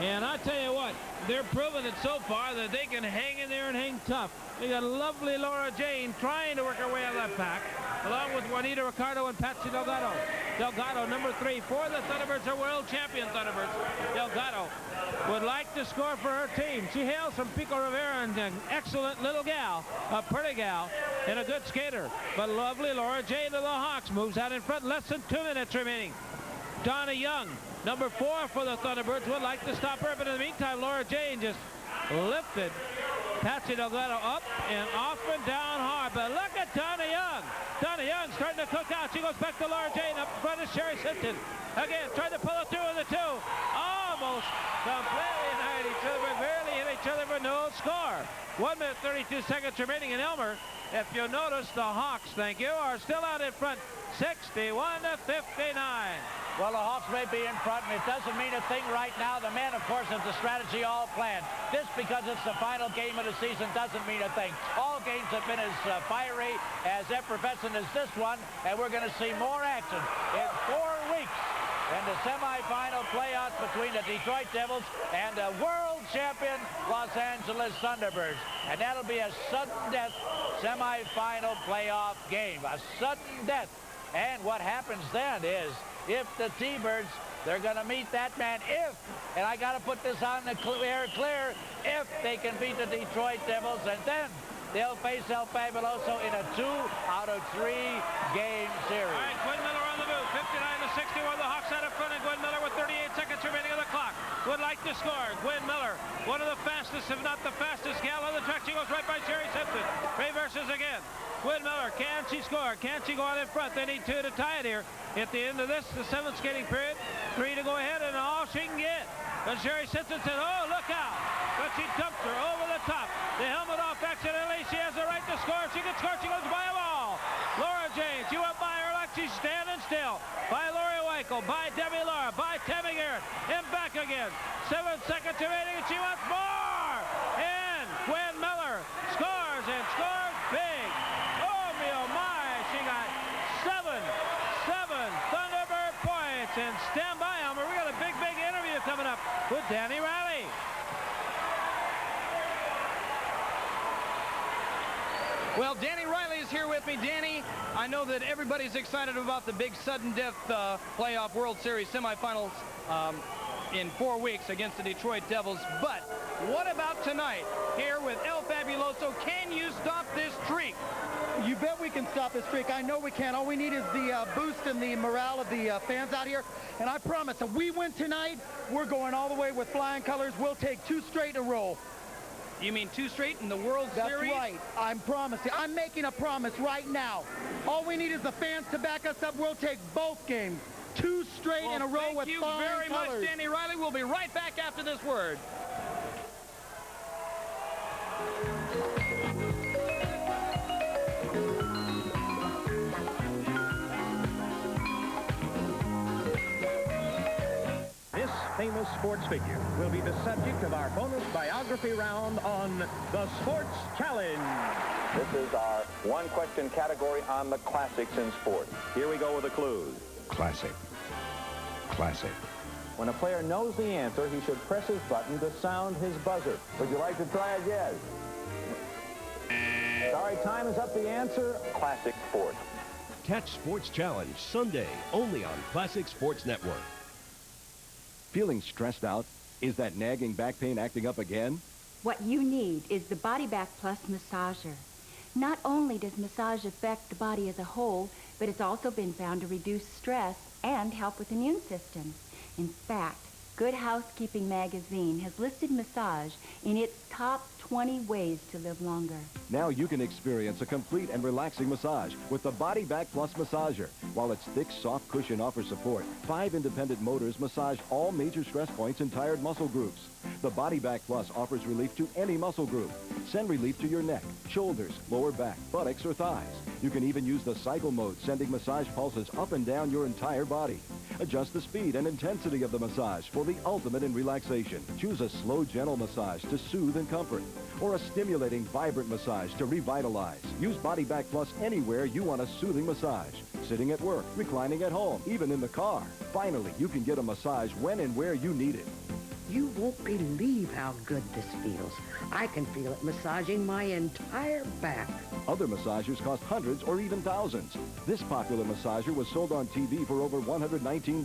B: And I tell you what, they're proving it so far that they can hang in there and hang tough. We got lovely Laura Jane trying to work her way out of that pack, along with Juanita Ricardo and Patsy Delgado. Delgado, number 3 for the Thunderbirds, are world champion Thunderbirds. Delgado would like to score for her team. She hails from Pico Rivera, and an excellent little gal, a pretty gal, and a good skater. But lovely Laura Jane of the Hawks moves out in front. Less than 2 minutes remaining. Donna Young, number 4 for the Thunderbirds, would like to stop her, but in the meantime, Laura Jane just lifted Patsy Delgado up and off and down hard. But look at Donna Young. Donna Young starting to cook out. She goes back to Laura Jane. Up in front of Sherry Simpson. Again, trying to pull it through with the 2. Almost completely annihilated each other, but barely hit each other for no score. 1 minute, 32 seconds remaining. In Elmer, if you notice, the Hawks, thank you, are still out in front, 61-59.
A: Well, the Hawks may be in front, and it doesn't mean a thing right now. The men, of course, have the strategy all planned. This, because it's the final game of the season, doesn't mean a thing. All games have been as fiery, as effervescent as this one, and we're going to see more action in 4 weeks in the semifinal playoffs between the Detroit Devils and the world champion Los Angeles Thunderbirds. And that'll be a sudden death semifinal playoff game. A sudden death. And what happens then is, if the T-Birds, they're going to meet that man if, and I got to put this on the clear, if they can beat the Detroit Devils, and then they'll face El Fabuloso in a 2 out of 3 game series.
B: All right, Gwen Miller on the move, 59-61. The Hawks out in front, and Gwen Miller with 38 seconds remaining on the clock would like to score. Gwen Miller, one of the fastest, if not the fastest gal on the track. She goes right by Sherry Simpson. Reverses again. Gwen Miller, can she score? Can she go out in front? They need 2 to tie it here. At the end of this, the 7th skating period, 3 to go ahead, and all she can get. But Sherry Simpson said, oh, look out. But she dumps her over the top. The helmet off accidentally. She has the right to score. She can score. She goes by a ball. Laura Jane, she went by her like she's standing still. By Lori Weichel, by Debbie Laura, by Tammy Garrett, and back again. 7 seconds remaining, and she wants more. And Gwen Miller scores, and scores big. Oh, me, oh, my. big interview coming up with Danny Riley.
G: Well, Danny Riley is here with me. Danny, I know that everybody's excited about the big sudden death playoff World Series semifinals in 4 weeks against the Detroit Devils. But what about tonight here with El Fabuloso? Can you stop this streak?
P: You bet we can stop this streak. I know we can. All we need is the boost and the morale of the fans out here. And I promise, if we win tonight, we're going all the way with flying colors. We'll take 2 straight in a row.
G: You mean 2 straight in the World Series?
P: That's right. I'm promising. I'm making a promise right now. All we need is the fans to back us up. We'll take both games. 2 straight in a row with flying colors.
G: Thank you very much, Danny Riley. We'll be right back after this word.
Q: This famous sports figure will be the subject of our bonus biography round on the Sports Challenge.
R: This is our one-question category on the classics in sport. Here we go with the clues.
E: Classic. Classic.
R: When a player knows the answer, he should press his button to sound his buzzer. Would you like to try again? Sorry, time is up. The answer, classic sport.
J: Catch Sports Challenge Sunday only on Classic Sports Network.
S: Feeling stressed out? Is that nagging back pain acting up again?
M: What you need is the Body Back Plus massager. Not only does massage affect the body as a whole, but it's also been found to reduce stress and help with immune systems. In fact, Good Housekeeping magazine has listed massage in its top 20 ways to live longer.
S: Now you can experience a complete and relaxing massage with the Body Back Plus massager. While its thick, soft cushion offers support, 5 independent motors massage all major stress points and tired muscle groups. The Body Back Plus offers relief to any muscle group. Send relief to your neck, shoulders, lower back, buttocks, or thighs. You can even use the cycle mode, sending massage pulses up and down your entire body. Adjust the speed and intensity of the massage for the ultimate in relaxation. Choose a slow, gentle massage to soothe and comfort, or a stimulating, vibrant massage to revitalize. Use Body Back Plus anywhere you want a soothing massage. Sitting at work, reclining at home, even in the car. Finally, you can get a massage when and where you need it.
T: You won't believe how good this feels. I can feel it massaging my entire back.
S: Other massagers cost hundreds or even thousands. This popular massager was sold on TV for over $119.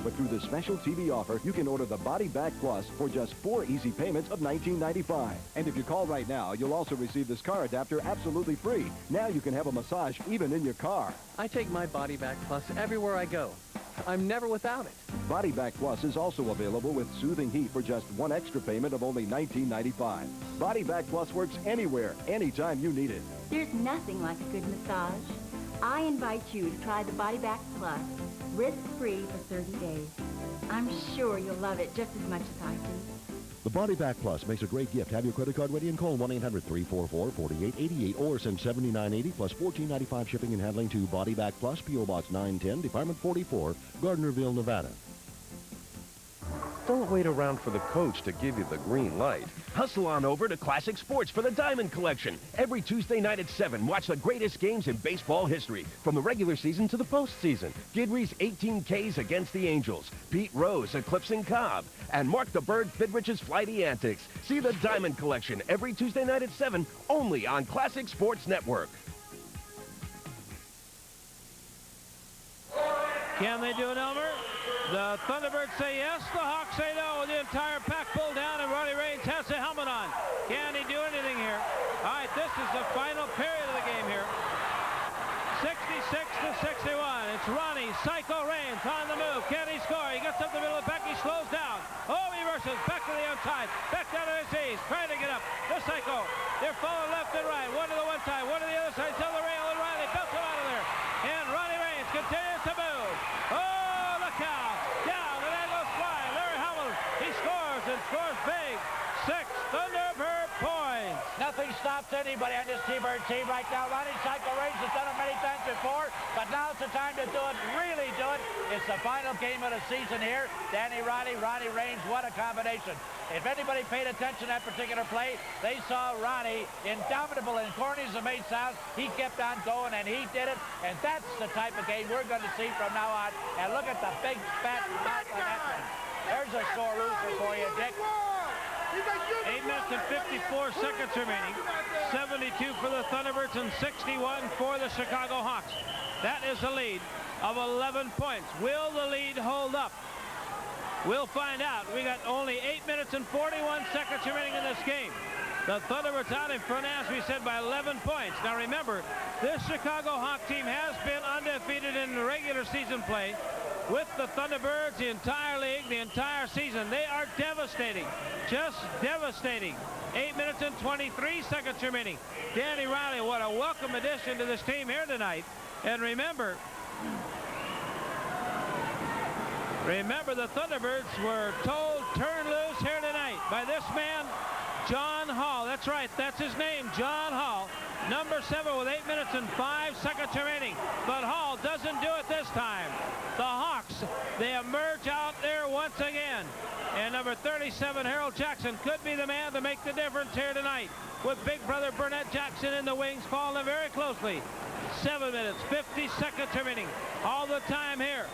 S: But through this special TV offer, you can order the Body Back Plus for just 4 easy payments of $19.95. And if you call right now, you'll also receive this car adapter absolutely free. Now you can have a massage even in your car.
U: I take my Body Back Plus everywhere I go. I'm never without it.
S: Body Back Plus is also available with soothing heat for just 1 extra payment of only $19.95. Body Back Plus works anywhere, anytime you need it.
M: There's nothing like a good massage. I invite you to try the Body Back Plus, risk-free for 30 days. I'm sure you'll love it just as much as I do.
J: The Body Back Plus makes a great gift. Have your credit card ready and call 1-800-344-4888 or send $79.80 plus $14.95 shipping and handling to Body Back Plus, P.O. Box 910, Department 44, Gardnerville, Nevada.
V: Don't wait around for the coach to give you the green light.
W: Hustle on over to Classic Sports for the Diamond Collection. Every Tuesday night at 7, watch the greatest games in baseball history, from the regular season to the postseason. Gidry's 18 Ks against the Angels, Pete Rose eclipsing Cobb, and Mark the Bird Fidrich's flighty antics. See the Diamond Collection every Tuesday night at 7, only on Classic Sports Network.
B: Can they do it, Elmer? The Thunderbirds say yes, the Hawks say no. The entire pack pulled down, and Ronnie Raines has the helmet on. Can he do anything here? All right, this is the final period of the game here. 66-61. It's Ronnie, Psycho Raines on the move. Can he score? He gets up the middle of the pack. He slows down. Oh, he rushes back to the outside. Back down to the C's. Trying to get up. The Psycho. They're following left and right. One to the one side, one to the other side. Till the rail, and Riley belts him out of there. And Ronnie Raines continues to move. Oh, look out. Down, and that goes flying. Larry Hamill, he scores and scores big. 6 Thunderbird points.
A: Nothing stops anybody on this T-Bird team right now. Ronnie Psycho Raines has done it many times before, but now's the time to do it, really do it. It's the final game of the season here. Danny Riley, Ronnie Raines, what a combination. If anybody paid attention to that particular play, they saw Ronnie, indomitable and corny as it may sound, he kept on going and he did it, and that's the type of game we're going to see from now on. And look at the big fat mouth on that one. There's a sore loser for you, Dick.
B: 8 minutes and 54 seconds remaining. 72 for the Thunderbirds and 61 for the Chicago Hawks. That is a lead of 11 points. Will the lead hold up? We'll find out. We got only 8 minutes and 41 seconds remaining in this game. The Thunderbirds out in front, as we said, by 11 points. Now remember, this Chicago Hawk team has been undefeated in the regular season play with the Thunderbirds, the entire league, the entire season. They are devastating, just devastating. 8 minutes and 23 seconds remaining. Danny Riley, what a welcome addition to this team here tonight. And remember, the Thunderbirds were told turn loose here tonight by this man, John Hall. That's right, that's his name, John Hall. Number 7 with 8 minutes and 5 seconds remaining. But Hall doesn't do it this time. The Hawks, they emerge out there once again. And number 37, Harold Jackson, could be the man to make the difference here tonight, with big brother Burnett Jackson in the wings, following very closely. 7 minutes, 50 seconds remaining. All the time here.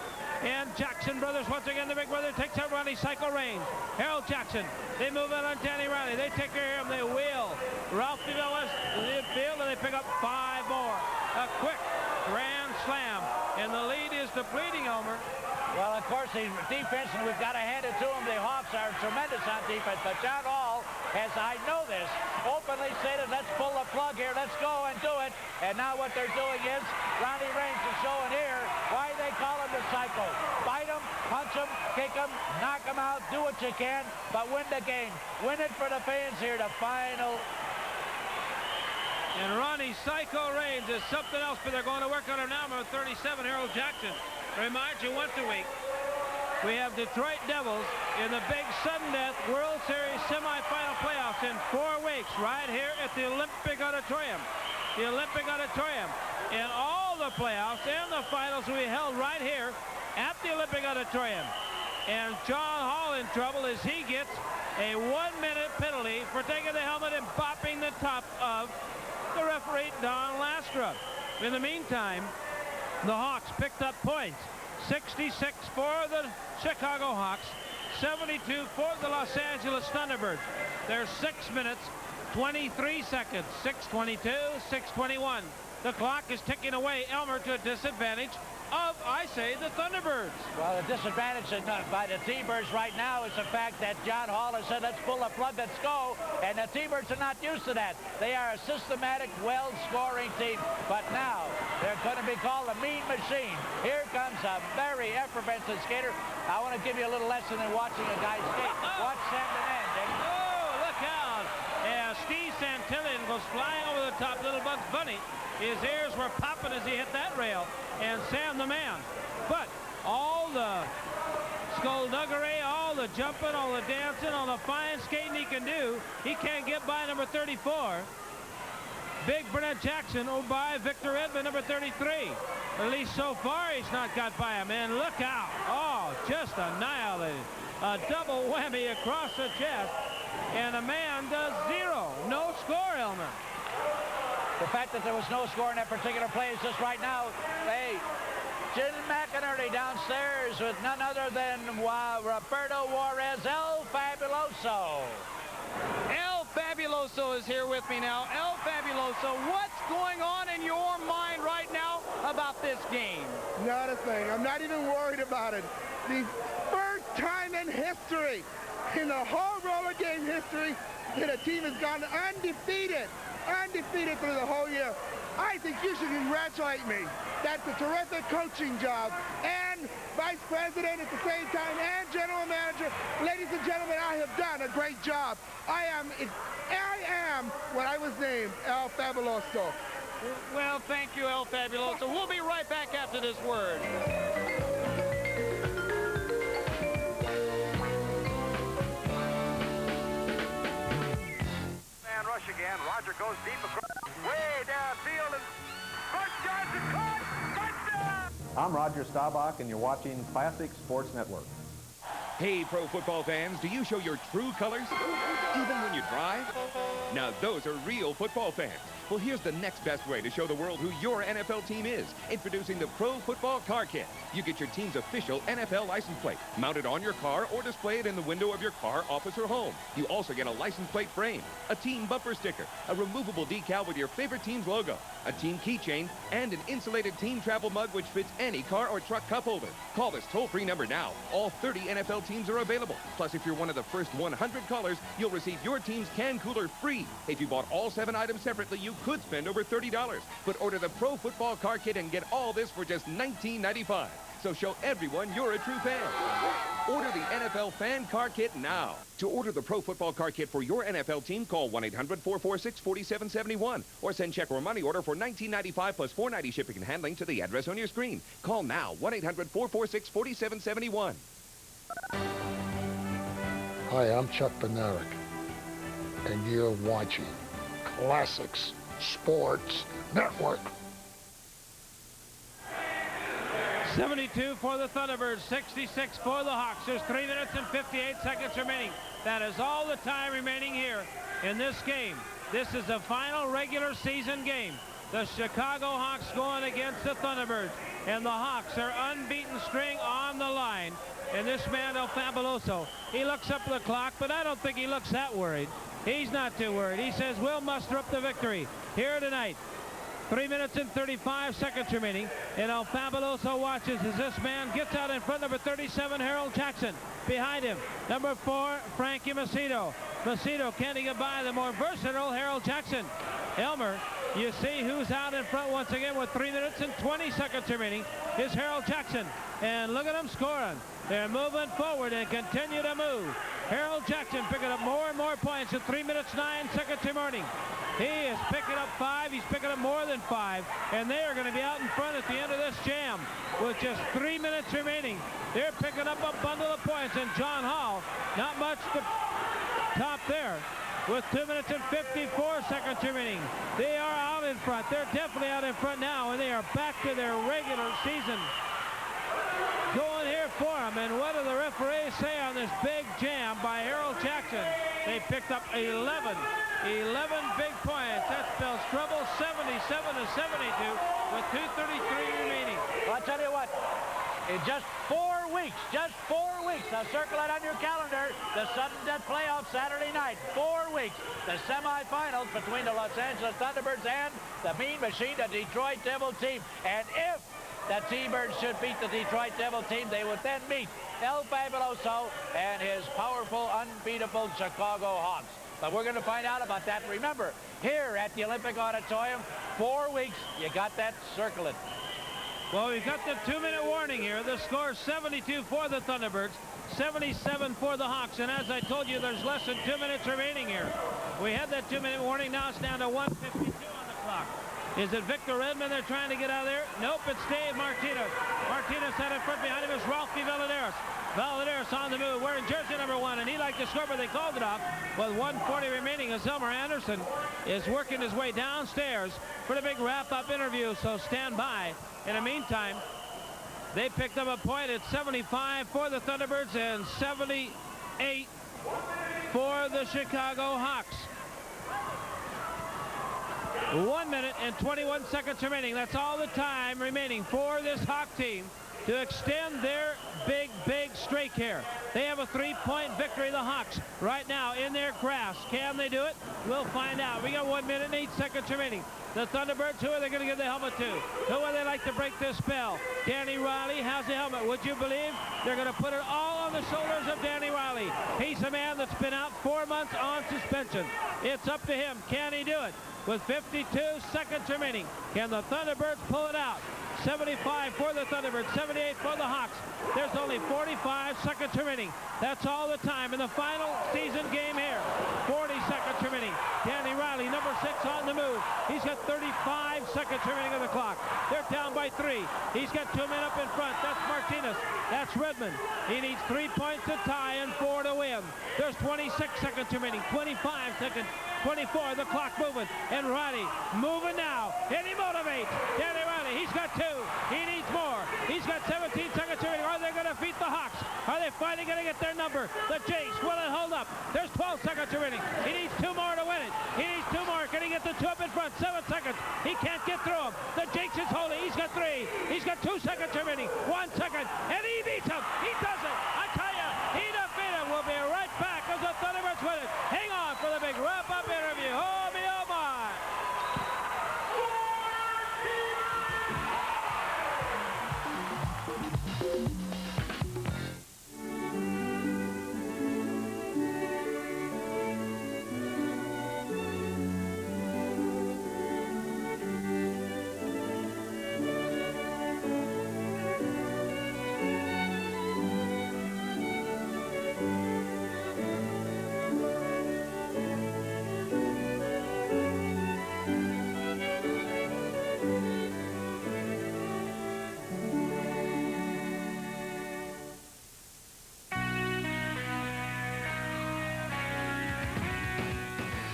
B: And Jackson brothers, once again, the big brother takes out Ronnie cycle range. Harold Jackson, they move in on Danny Riley. They take care of him, they wheel. Ralph DeVillis in the field, and they pick up 5 more. A quick grand slam, and the lead is depleting, Elmer.
A: Well, of course, the defense, and we've got to hand it to them. The Hawks are tremendous on defense, but John Hall, as I know this, openly stated, let's pull the plug here, let's go and do it. And now what they're doing is, Ronnie Raines is showing here why they call him the cycle. Bite him, punch him, kick him, knock him out, do what you can, but win the game. Win it for the fans here, the final.
B: And Ronnie Psycho Raines is something else, but they're going to work on him now. Number 37, Harold Jackson. Remind you, once a week, we have Detroit Devils in the big sudden death World Series semifinal playoffs in 4 weeks, right here at the Olympic Auditorium. The Olympic Auditorium. And all the playoffs and the finals will be held right here at the Olympic Auditorium. And John Hall in trouble as he gets a 1-minute penalty for taking the helmet and bopping the top of the referee, Don Lastra. In the meantime, the Hawks picked up points. 66 for the Chicago Hawks, 72 for the Los Angeles Thunderbirds. There's 6 minutes, 23 seconds, 6:22, 6:21. The clock is ticking away, Elmer, to a disadvantage of, I say, the Thunderbirds.
A: Well, the disadvantage by the T-Birds right now is the fact that John Hall has said, let's pull the plug, let's go. And the T-Birds are not used to that. They are a systematic, well-scoring team. But now they're going to be called a mean machine. Here comes a very effervescent skater. I want to give you a little lesson in watching a guy skate. Watch Sam the Man, Dick.
B: Oh, look out. As Steve Santillan goes flying over the top, little Bugs Bunny. His ears were popping as he hit that rail. And Sam the Man. But all the skullduggery, all the jumping, all the dancing, all the fine skating he can do, he can't get by number 34. Big Burnett Jackson by Victor Edmond, number 33. At least so far he's not got by him. And look out. Oh, just annihilated. A double whammy across the chest. And a man does 0. No score, Elmer.
A: The fact that there was no score in that particular play is just right now. Hey, Jim McInerney downstairs with none other than Roberto Juarez, El Fabuloso.
G: El Fabuloso is here with me now. El Fabuloso, what's going on in your mind right now about this game?
D: Not a thing. I'm not even worried about it. The first time in history, in the whole roller game history, that a team has gone undefeated through the whole year. I think you should congratulate me. That's a terrific coaching job. And vice president at the same time, and general manager. Ladies and gentlemen, I have done a great job. I am what I was named, El Fabuloso.
G: Well, thank you, El Fabuloso. We'll be right back after this word.
F: Rush again. Roger goes deep across, way downfield, and Bush Johnson caught. Touchdown!
R: I'm Roger Staubach, and you're watching Classic Sports Network.
H: Hey, pro football fans, do you show your true colors? Even when you drive? Now, those are real football fans. Well, here's the next best way to show the world who your NFL team is. Introducing the Pro Football Car Kit. You get your team's official NFL license plate, mount it on your car, or display it in the window of your car, office, or home. You also get a license plate frame, a team bumper sticker, a removable decal with your favorite team's logo, a team keychain, and an insulated team travel mug which fits any car or truck cup holder. Call this toll-free number now. All 30 NFL teams are available. Plus, if you're one of the first 100 callers, you'll receive your team's can cooler free. If you bought all 7 items separately, you could spend over $30. But order the Pro Football Car Kit and get all this for just $19.95. So show everyone you're a true fan. Order the NFL Fan Car Kit now. To order the Pro Football Car Kit for your NFL team, call 1-800-446-4771 or send check or money order for $19.95 plus $4.90 shipping and handling to the address on your screen. Call now, 1-800-446-4771.
I: Hi, I'm Chuck Bednarik, and you're watching Classics Sports Network.
B: 72 for the Thunderbirds, 66 for the Hawks. There's 3 minutes and 58 seconds remaining. That is all the time remaining here in this game. This is the final regular season game. The Chicago Hawks going against the Thunderbirds. And the Hawks, their unbeaten string on the line. And this man, El Fabuloso, he looks up at the clock, but I don't think he looks that worried. He's not too worried. He says, we'll muster up the victory here tonight. 3 minutes and 35 seconds remaining. And El Fabuloso watches as this man gets out in front. Number 37, Harold Jackson. Behind him, number 4, Frankie Macedo. Macedo can't get by the more versatile Harold Jackson. Elmer, you see who's out in front once again with 3 minutes and 20 seconds remaining is Harold Jackson. And look at them scoring. They're moving forward and continue to move. Harold Jackson picking up more and more points at 3 minutes 9 seconds remaining. He is picking up 5. He's picking up more than 5. And they are going to be out in front at the end of this jam with just 3 minutes remaining. They're picking up a bundle of points. And John Hall, not much to top there with 2 minutes and 54 seconds remaining. They are out in front. They're definitely out in front now, and they are back to their regular season going here for them. And what do the referees say on this big jam by Harold Jackson? They picked up 11 big points. That spells trouble, 77 to 72 with 2:33 remaining.
A: Well, I'll tell you what, in just 4 weeks, now circle it on your calendar, the sudden death playoff Saturday night, 4 weeks, the semifinals between the Los Angeles Thunderbirds and the Mean Machine, the Detroit Devil team. And if the T-Birds should beat the Detroit Devil team, they would then meet El Fabuloso and his powerful, unbeatable Chicago Hawks. But we're going to find out about that. Remember, here at the Olympic Auditorium, 4 weeks, you got that, circle it.
B: Well, we've got the 2-minute warning here. The score is 72 for the Thunderbirds, 77 for the Hawks. And as I told you, there's less than 2 minutes remaining here. We had that 2-minute warning. Now it's down to 1:52 on the clock. Is it Victor Redmond they're trying to get out of there? Nope, it's Dave Martinez. Martinez out in front. Behind him is Ralphie Valadares. Valadares on the move, wearing jersey number 1, and he liked to score, but they called it off. With 1:40 remaining, as Elmer Anderson is working his way downstairs for the big wrap-up interview, so stand by. In the meantime, they picked up a point at 75 for the Thunderbirds and 78 for the Chicago Hawks. 1 minute and 21 seconds remaining. That's all the time remaining for this Hawk team to extend their big streak here. They have a 3-point victory, the Hawks, right now in their grasp. Can they do it? We'll find out. We got 1 minute and 8 seconds remaining. The Thunderbirds, who are they going to give the helmet to? Who would they like to break this spell? Danny Riley has the helmet. Would you believe they're going to put it all on the shoulders of Danny Riley? He's a man that's been out 4 months on suspension. It's up to him. Can he do it? With 52 seconds remaining, can the Thunderbirds pull it out? 75 for the Thunderbirds, 78 for the Hawks. There's only 45 seconds remaining. That's all the time in the final season game here. 40 seconds remaining. Danny Riley, number 6, on the move. He's got 35 seconds remaining on the clock. They're down by 3. He's got 2 men up in front. That's Martinez. That's Redmond. He needs 3 points to tie and 4 to win. There's 26 seconds remaining. 25 seconds. 24, the clock moving, and Riley moving now, and he motivates. Danny Riley, he's got 2, he needs more. He's got 17 seconds remaining. Are they going to beat the Hawks? Are they finally going to get their number. The Jakes, will it hold up? There's 12 seconds remaining. He needs 2 more to win it. He needs 2 more. Can he get the 2 up in front? 7 seconds. He can't get through him. The Jakes is holding. He's got 3. He's got 2 seconds remaining. 1 second. And he beats him. He does it. I tell you, he defeated him. We'll be right back as the Thunderbirds win it. Hang on for the big wrap-up interview. Oh, me, oh, my.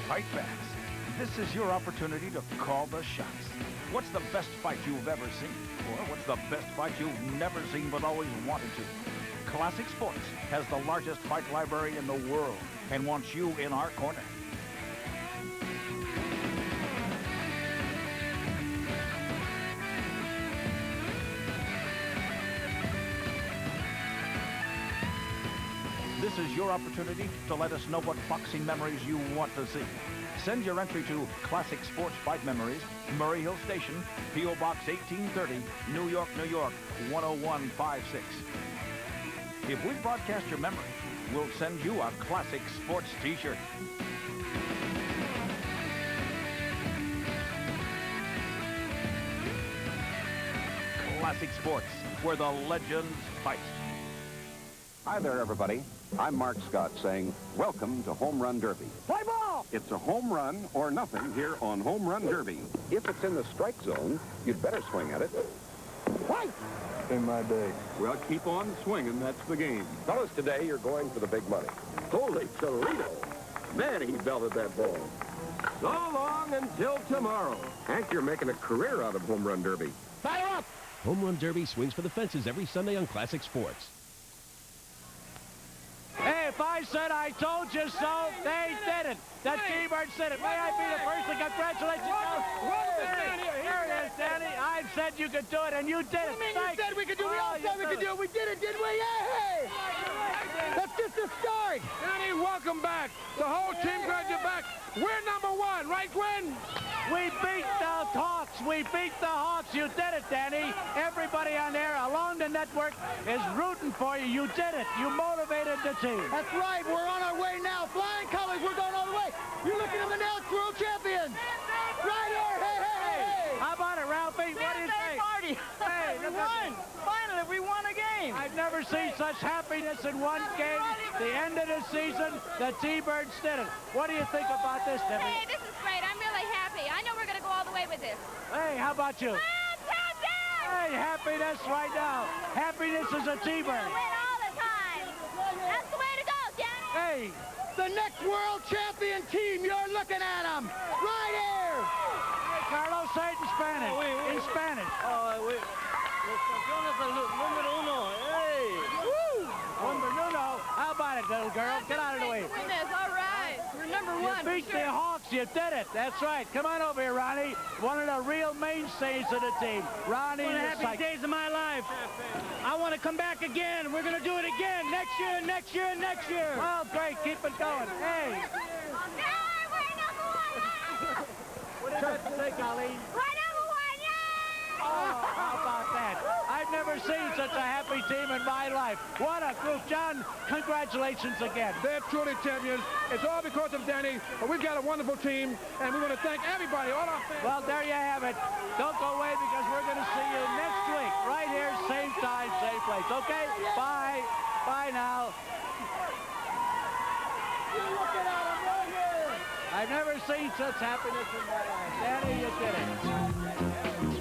C: Fight Facts. This is your opportunity to call the shots. What's the best fight you've ever seen? Or what's the best fight you've never seen but always wanted to? Classic Sports has the largest fight library in the world and wants you in our corner. This is your opportunity to let us know what boxing memories you want to see. Send your entry to Classic Sports Fight Memories, Murray Hill Station, P.O. Box 1830, New York, New York, 10156. If we broadcast your memory, we'll send you a Classic Sports t-shirt. Classic Sports, where the legends fight.
K: Hi there, everybody. I'm Mark Scott saying, welcome to Home Run Derby.
P: Play ball!
K: It's a home run or nothing here on Home Run Derby. If it's in the strike zone, you'd better swing at it.
P: White!
K: In my day. Well, keep on swinging. That's the game. Fellas, today you're going for the big money. Holy Toledo. Man, he belted that ball. So long until tomorrow. Hank, you're making a career out of Home Run Derby.
P: Fire up!
W: Home Run Derby swings for the fences every Sunday on Classic Sports.
A: Hey, if I said I told you so, they did it. The T-Birds did it. May I be the first to congratulate you? Here it is, Danny. I said you could do it, and you did it.
P: You said we could do it. We all said we could do it. We did it, didn't we? Yay! That's just the start.
L: Danny, welcome back. The whole team glad you're back. We're #1, right, Gwen?
A: We beat the Hawks. We beat the Hawks. You did it, Danny. Everybody on there along the network is rooting for you. You did it. You motivated the team.
P: That's right. We're on our way now. Flying colors. We're going all the way. You're looking at the now world champions. Right here. Hey, hey, hey.
A: How about it, Ralphie? What do you think?
P: Party.
A: Hey,
P: we won. Finally, we won a game.
A: I've never seen such happiness in one game. The end of the season, the T-Birds did it. What do you think about this, Debbie?
X: Hey, this is great. I'm really happy. I know we're going to go all the way with this.
A: Hey, how about you?
X: Fantastic!
A: Hey, happiness right now. Happiness is a T-Bird.
X: Win all the time. That's the way to go, Danny.
A: Hey.
P: The next world champion team, you're looking at them. Right here.
A: Hey, Carlos, say it in Spanish. In Spanish.
B: Los campeones del número 1. Hey.
A: Woo! Number uno. How about it, little girl? Get out of the way.
X: Win this. All right. We're #1.
A: You beat the Hawks. You did it. That's right. Come on over here, Ronnie. One of the real mainstays of the team. Ronnie.
B: One of the happy days of my life. I want to come back again. We're going to do it again next year, next year, next year.
A: Well, great. Keep it going. Hey. What did that say, Colleen?
X: We're #1, yay!
A: Oh, how about that? I've never seen such a happy team in my life. What a group. John, congratulations again.
L: They're truly champions. It's all because of Danny. We've got a wonderful team, and we want to thank everybody, all our fans.
A: Well, there you have it. Don't go away because we're going to see you next week, right here, same time, same place. Okay? Bye. Bye now.
P: You're looking at them right here.
A: I've never seen such happiness in my life. Danny, you did it.